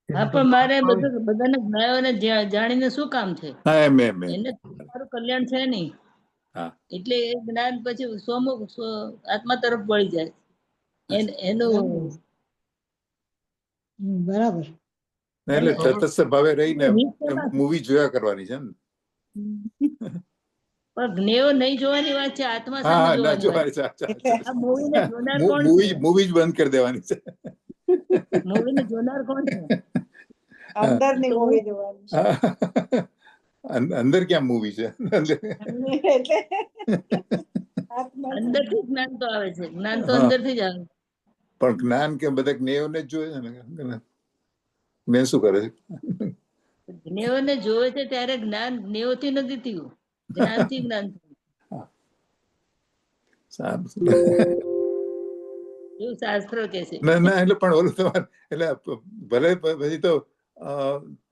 પણ મારે બધાને જ્ઞાયોને જાણીને શું કામ છે? એને મારું કલ્યાણ છે નહીં, એટલે એ જ્ઞાન પછી આત્મા તરફ વળી જાય. એનું બરાબર. એટલે તટસ્થ ભાવે રહીને મૂવી જોયા કરવાની છે ને. પણ જ્ઞેયો નહીં જોવાની વાત છે, આત્મા સામે જોવાની છે. આ મૂવીને જોનાર કોણ છે? મૂવી જ બંધ કરી દેવાની છે. મૂવીને જોનાર કોણ છે? અંદરની મૂવી જોવાની છે. અંદર ક્યાં મૂવી છે? અંદરથી જ્ઞાન તો આવે છે. જ્ઞાન તો અંદરથી જ આવે. પણ જ્ઞાન કે બધા જ્ઞેયોને જ જોયે છે ને. મેં શું કરે છે? જ્ઞેયોને જોવે છે ત્યારે જ્ઞાન જ્ઞેયોથી નથી થયું, જ્ઞાનથી જ્ઞાન થયું. એવું શાસ્ત્રો કે છે. ના, એટલે પણ ઓલું તમારે એટલે ભલે પછી તો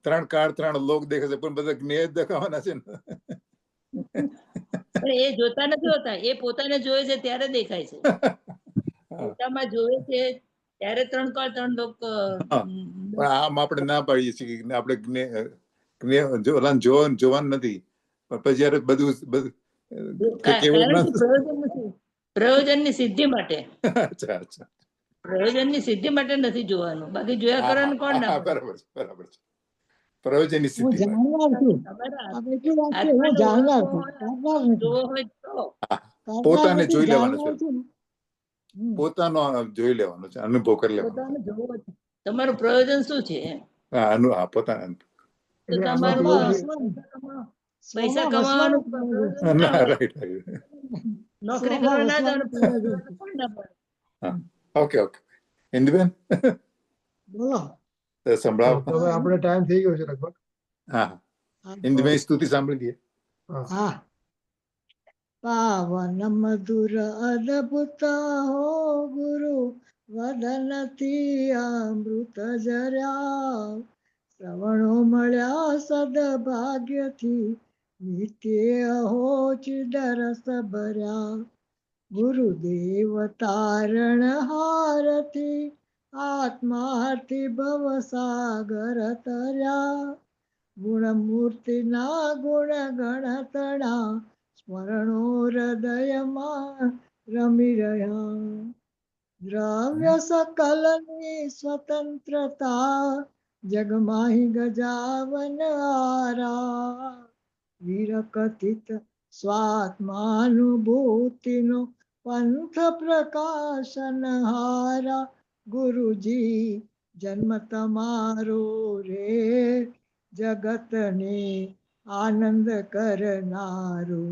3 કાળ 3 લોક દેખે છે, પણ બધા જ્ઞેય દેખાવાના છે ને. પણ એ જોતા નથી હોતા, એ પોતાને જોવે છે ત્યારે દેખાય છે. પોતામાં જોવે છે ત્યારે 3 કાળ 3 લોક. પણ આમ આપણે ના પાડીએ છીએ કે આપણે જોવાનું નથી, પણ પછી જયારે બધું પ્રયોજનની સિદ્ધિ માટે. અચ્છા, પ્રયોજનની સિદ્ધિ માટે નથી જોવાનું, બાકી જોયા કરવાનું કોણ ના? બરાબર છે. પ્રયોજનની સિદ્ધિ જોવો હોય તો પોતાને જોઈ લેવાનું છે. પોતાનો જોઈ લેવાનો છે, અનુભવ કરી લેવાનો પોતાને જોવો છે. તમારું પ્રયોજન શું છે એમ? પોતાના તો એટલે આમાં તમારું કેવું છે, પૈસા કમાવાનું પ્રયોજન ના હોય. રાઈટ. નોકરી કરવા ના જવાનું પ્રયોજન કોઈ ના પડે. ઓકે ઇન્દુબેન બોલો. સંભળાવો. તો હવે આપણે ટાઈમ થઈ ગયો છે લગભગ. હા ઇન્દુબેન સ્તુતિ સાંભળી દઈએ. હા. પાવન મધુર અદભુત હો ગુરુ વદનથી અમૃત જર્યા, શ્રવણો મળ્યા સદભાગ્યથી નિત્ય હો ચિદરસ ભર્યા, ગુરુદેવ તારણ હારથી આત્માથી ભવસાગર તર્યા, ગુણમૂર્તિના ગુણ ગણતણા સ્મરણો હૃદયમાં રમી રહ્યા, દ્રવ્ય સકલની સ્વતંત્રતા જગમાહી ગજાવન આરા, વિરકથિત સ્વાત્માનુભૂતિનો પંથ પ્રકાશન હારા, ગુરુજી જન્મ તમારો રે જગતને આનંદ કરનારો,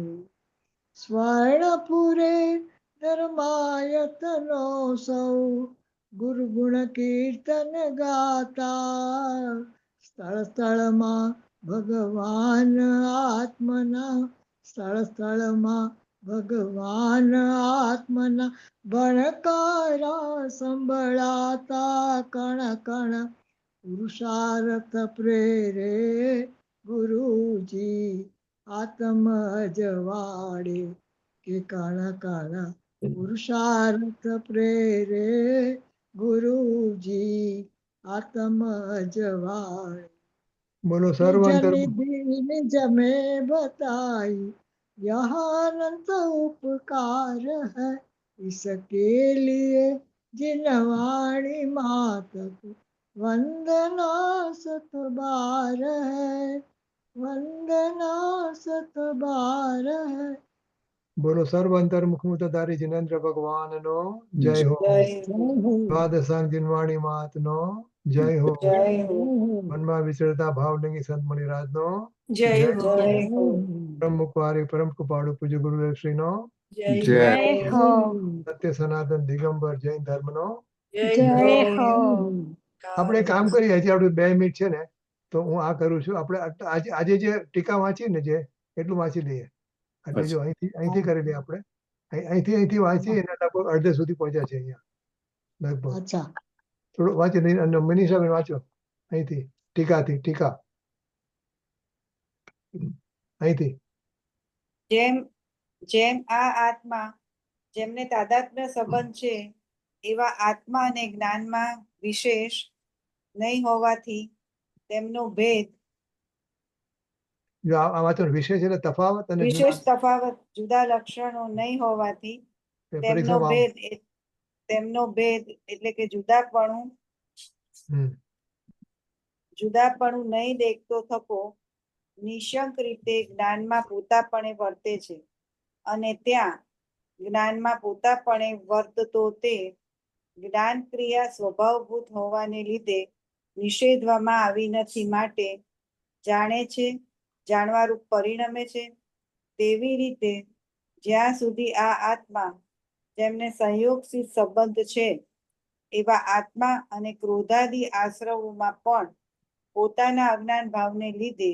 સ્વર્ણપુરે ધર્માયતનો સૌ ગુરુ ગુણ કીર્તન ગાતા, સ્થળ સ્થળમાં ભગવાન આત્મના, સ્થળ સ્થળમાં ભગવાન આત્મના ભણકારા સંભળાતા, કણ કણ પુરુષાર્થ પ્રેરે ગુરુજી આત્મ અજવાડે, કે કણ કણ પુરુષાર્થ પ્રેરે ગુરુજી આત્મ અજવાડે, બોલો સર્વાંતર નિજ में बताई यह अनंत उपकार है, इसके लिए जिनवाणी मात को वंदना सत बार है, वंदना सत बार है। બોલો સર્વાંતર મુખમુતધારી જિનેન્દ્ર ભગવાનનો જય હો. દ્વાદશાંગ જિનવાણી માતનો જય હો. મનમાં વિચરતા ભાવલિંગી સંત મણિરાજનો જય હો. પરમ મુખવારી પરમ કૃપાળુ પૂજ્ય ગુરુદેવ શ્રીનો જય હો. સત્ય સનાતન દિગંબર જૈન ધર્મનો. જય હો. આપણે એક કામ કરીએ, હજી આપણે 2 મિનિટ છે ને, તો હું આ કરું છું. આપણે આજે જે ટીકા વાંચી ને જે એટલું વાંચી લઈએ. એટલે જો અહીંથી કરી લઈએ આપણે, અહીંથી વાંચી એના લગભગ અડધે સુધી પહોંચ્યા છે અહીંયા લગભગ. અચ્છા, થોડું વાંચી લઈએ અને મનીષાબેન વાંચો અહીંથી ટીકા અહીંથી. જેમ આ આત્મા જેમને તાદાત્મ્ય સંબંધ છે એવા આત્મા અને જ્ઞાનમાં વિશેષ નહીં હોવાથી તેમનો ભેદ જો આ વાંચો, વિશેષ એટલે તફાવત અને વિશેષ તફાવત જુદા લક્ષણો નહીં હોવાથી તેમનો ભેદ એટલે કે જુદાપણું નહીં દેખતો થકો નિશંક રીતે જ્ઞાનમાં પોતાપણે વર્તે છે, અને ત્યાં જ્ઞાનમાં પોતાપણે વર્તતો તે જ્ઞાન ક્રિયા સ્વભાવભૂત હોવાને લીધે નિષેધવામાં આવી નથી, માટે જાણે છે, જાણવારૂપ પરિણમે છે. તેવી રીતે જ્યાં સુધી આ આત્મા જેમને સંયોગથી સંબંધ છે એવા આત્મા અને ક્રોધાદી આશ્રવોમાં પણ પોતાના અજ્ઞાન ભાવને લીધે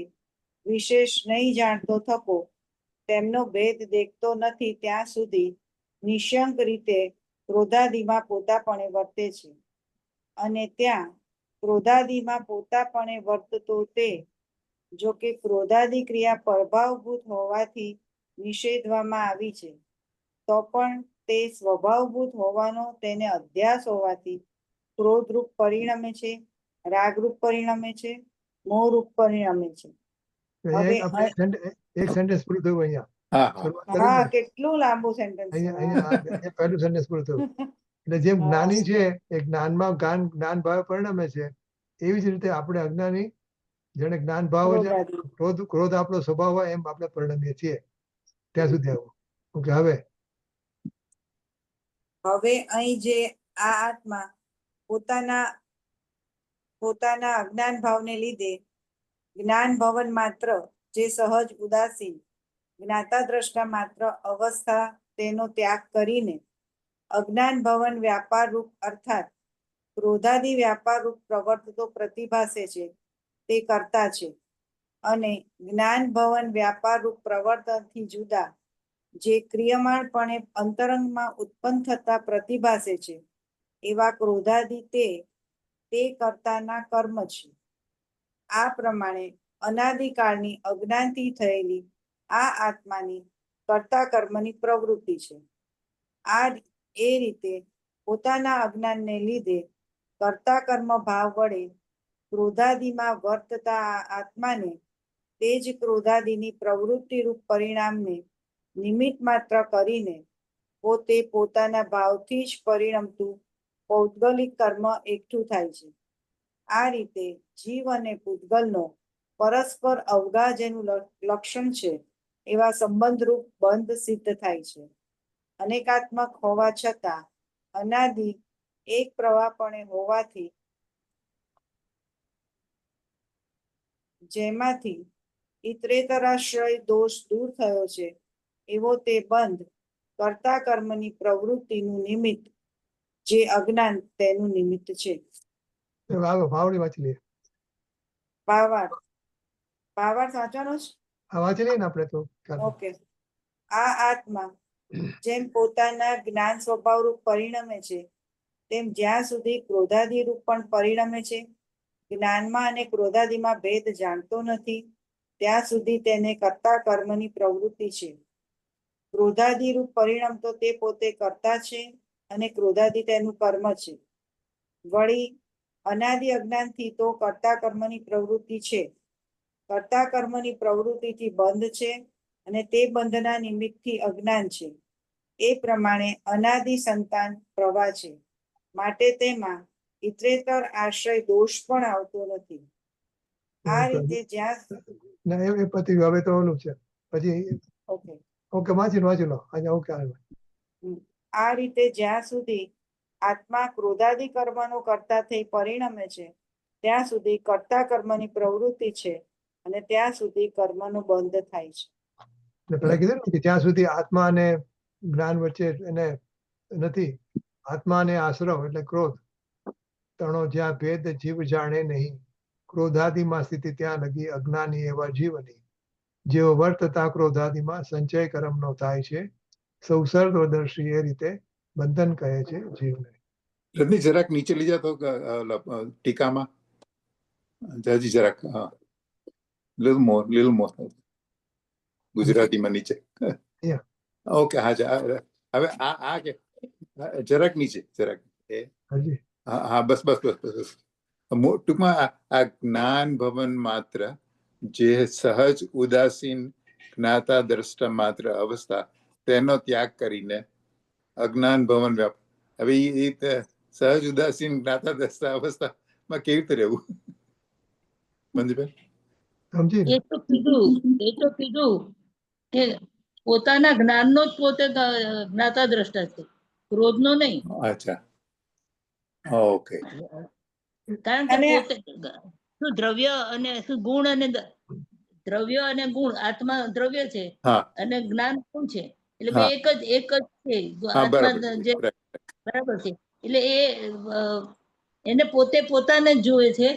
વિશેષ નહીં જાણતો થકો તેમનો ભેદ દેખતો નથી, ત્યાં સુધી નિશંક રીતે ક્રોધાદીમાં પોતાપણે વર્તે છે, અને ત્યાં ક્રોધાદીમાં પોતાપણે વર્તતો તે જો કે ક્રોધાદી ક્રિયા પ્રભાવભૂત હોવાથી નિષેધવામાં આવી છે, તો પણ તે સ્વભાવભૂત હોવાનો તેને અધ્યાસ હોવાથી ક્રોધરૂપ પરિણમે છે, રાગરૂપ પરિણમે છે, મોહરૂપ પરિણમે છે. એક સેન્ટેન્સ પૂરું થયું અહીંયા. હા, કેટલું લાંબુ સેન્ટેન્સ. અહીંયા પહેલું સેન્ટેન્સ પૂરું થયું. એટલે જેમ જ્ઞાની છે એ જ્ઞાનમાં જ્ઞાન ભાવ પરિણમે છે, એવી જ રીતે આપણે અજ્ઞાની જેને જ્ઞાન ભાવ ક્રોધ આપણો સ્વભાવ હોય એમ આપણે પરિણમીએ છીએ. ત્યાં સુધી આવું. ઓકે, હવે હવે અહીં જે આ આત્મા પોતાના અજ્ઞાન ભાવને લીધે જ્ઞાન ભવન માત્ર જે સહજ ઉદાસીન જ્ઞાતા દ્રષ્ટા માત્ર અવસ્થા તેનો ત્યાગ કરીને અજ્ઞાન ભવન વ્યાપાર રૂપ અર્થાત ક્રોધાદી વ્યાપાર રૂપ પ્રવર્તતો પ્રતિભાસે છે તે કરતા છે, અને જ્ઞાન ભવન વ્યાપાર રૂપ પ્રવર્તનથી જુદા જે ક્રિયમાણપણે અંતરંગમાં ઉત્પન્ન થતા પ્રતિભાસે છે એવા ક્રોધાદી તે કર્તાના કર્મ છે. આ પ્રમાણે અનાદિકાળની અજ્ઞાનથી થયેલી આ આત્માની કર્તા કર્મની પ્રવૃત્તિ છે. એ રીતે પોતાના અજ્ઞાનને લીધે કર્તા કર્મ ભાવ વડે ક્રોધાદિમાં વર્તતા આ આત્માને તે જ ક્રોધાદિની પ્રવૃત્તિ રૂપ પરિણામને નિમિત્ત માત્ર કરીને પોતે પોતાના ભાવથી જ પરિણમતું પૌદ્ગલિક કર્મ એકઠું થાય છે. આ રીતે જીવ અને પૂતગલનો પરસ્પર અવગા જેનું લક્ષણ છે એવા સંબંધરૂપ બંધ સિદ્ધ થાય છે. અનેકાત્મક હોવા છતાં અનાદિ એક પ્રવાહપણે હોવાથી જેમાંથી ઇતરેતરાશ્રય દોષ દૂર થયો છે એવો તે બંધ કર્તા કર્મની પ્રવૃત્તિનું નિમિત્ત જે અજ્ઞાન તેનું નિમિત્ત છે. ભાવડી વાંચી લઈએ. ભાવાર્થ વાંચવાનો જ. વાંચી લઈએ ને આપણે તો. ઓકે. આ આત્મા જેમ પોતાના જ્ઞાન સ્વભાવ રૂપ પરિણમે છે તેમ જ્યાં સુધી ક્રોધાદી રૂપ પણ પરિણમે છે, જ્ઞાનમાં અને ક્રોધાદીમાં ભેદ જાણતો નથી ત્યાં સુધી તેને કર્તા કર્મની પ્રવૃત્તિ છે. ક્રોધાદી રૂપ પરિણામ તો તે પોતે કરતા છે અને ક્રોધાદી તેનું કર્મ છે. વળી અનાદિ અજ્ઞાનથી તો કર્તા કર્મની પ્રવૃત્તિ છે, કર્તા કર્મની પ્રવૃત્તિથી બંધ છે અને તે બંધના નિમિત્તથી અજ્ઞાન છે. એ પ્રમાણે અનાદિ સંતાન પ્રવાહ છે, માટે તેમાં ઇતરેતર આશ્રય દોષ પણ આવતો નથી. આ રીતે જ્યાં એ પતિ હવે તો ઓલું છે પછી. ઓકે વાંચી લો. આ રીતે જ્યાં સુધી આત્મા ક્રોધાદિ કર્મનો કર્તા થઈ પરિણમે છે ત્યાં સુધી કર્તા કર્મની પ્રવૃત્તિ છે અને ત્યાં સુધી કર્મનો બંધ થાય છે. પેલા કીધું ને કે જ્યાં સુધી આત્મા અને જ્ઞાન વચ્ચે એને નથી, આત્મા અને આશ્રવ એટલે ક્રોધ તણો જ્યાં ભેદ જીવ જાણે નહીં, ક્રોધાદિમાં સ્થિતિ ત્યાં લગી અજ્ઞાની એવા જીવની જેઓ વર્તતા ક્રોધાદિમાં સંચય કર્મનો થાય છે, સૌ સર્વદર્શી એ રીતે બંધન કહે છે જીવને. રજની જરાક નીચે લઈ જાતો ટીકામાં જાજી જરાક. લીલ મોર ગુજરાતીમાં નીચે. ઓકે હા. હવે આ કે જરાક નીચે જરાક. હા બસ. ટૂંકમાં આ જ્ઞાન ભવન માત્ર જે સહજ ઉદાસીન જ્ઞાતા દ્રષ્ટા માત્ર અવસ્થા તેનો ત્યાગ કરીને અજ્ઞાન ભવન વ્યાપ. હવે એ સહજ ઉદાસીન જ્ઞાતા દ્રષ્ટા અવસ્થામાં કેવી રીતે રહેવું? મંજુબેન એ તો કીધું કે પોતાના જ્ઞાનનો જ પોતે જ્ઞાતા દ્રષ્ટા છે, ક્રોધનો નહીં. અચ્છા ઓકે. કારણ કે પોતે શું દ્રવ્ય અને શું ગુણ અને દ્રવ્ય અને ગુણ, આત્મા દ્રવ્ય છે અને જ્ઞાન ગુણ છે, એટલે બે એક જ છે. આત્મા જે બરાબર છે એટલે એને પોતે પોતાને જ જુએ છે,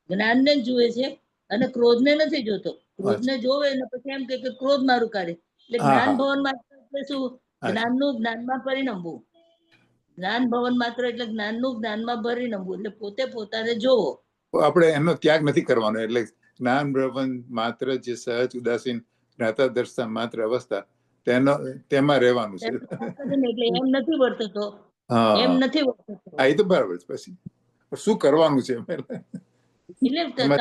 જ્ઞાનને જ જુએ છે અને ક્રોધને નથી જોતો. ક્રોધને જોવે ને પછી એમ કે ક્રોધ મારું કાઢે. એટલે જ્ઞાન ભવન માત્ર એટલે શું? જ્ઞાનનું જ્ઞાનમાં પરિણમવું. જ્ઞાન ભવન માત્ર એટલે જ્ઞાનનું જ્ઞાનમાં પરિણમવું, એટલે પોતે પોતાને જોવો. આપણે એનો ત્યાગ નથી કરવાનો. એટલે જ્ઞાન ભવન માત્ર જે સહજ ઉદાસીન જ્ઞાતા દ્રષ્ટા માત્ર અવસ્થા તેમાં રહેવાનું છે. એટલે એમ નથી વર્તતો. હા એ તો બરાબર. પછી શું કરવાનું છે? એટલે તમે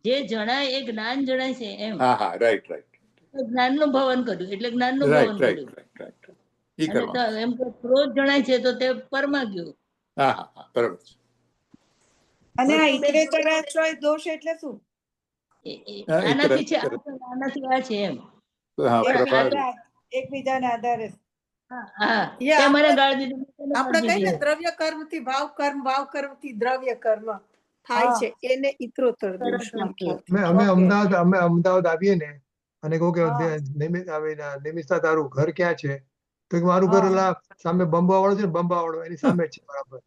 જે જણાય એ જ્ઞાન જણાય છે એમ. હા રાઈટ. જ્ઞાનનું ભવન કર્યું એટલે જ્ઞાનનું ભવન કર્યું. એમ કે ક્રોધ જણાય છે તો તે પરમાં ગયું. હા બરાબર છે. અને આ ઇતરેતરાશ્રય દોષ એટલે શું? આનાથી છે આ છે એમ. એકબીજાના આધારે હા એ તે મને આપણે ગાળ દીધી, મેં તેને આપણે ગાળ કહીએ ને દીધી. દ્રવ્ય કર્મ થી ભાવ કર્મ થી દ્રવ્ય કર્મ થાય હા. છે, એને ઇતરોત્તર તરત દોષમાં જ ખ્યાલ. અમે અમદાવાદ આવીએ ને અને કહું કે હા. નિમિષા તારું ઘર ક્યાં છે? તો કે મારું ઘર હા. ઓલા સામે બંબાવાળો છે ને, બંબાવાળો એની સામે જ છે બરાબર.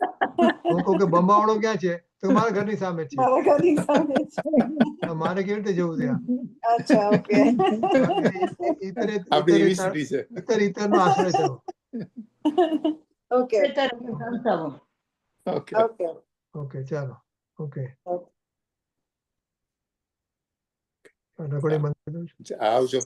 હું કહું કે બંબાવાળો ક્યાં છે? તો કે મારા ઘરની સામે જ છે. મારા ઘરની સામે છે. મારે કેવી રીતે જવું ત્યાં? અચ્છા, ઓકે. આપડી એવી સ્થિતિ છે. ઈતર નો આશ્રય થયો. ઓકે તે તરત સંસ્થામાં. ઓકે ઓકે ઓકે ચાલો ઓકે ઓકે. રેકોર્ડિંગ બંધ કરી દઉં છું. આવજો.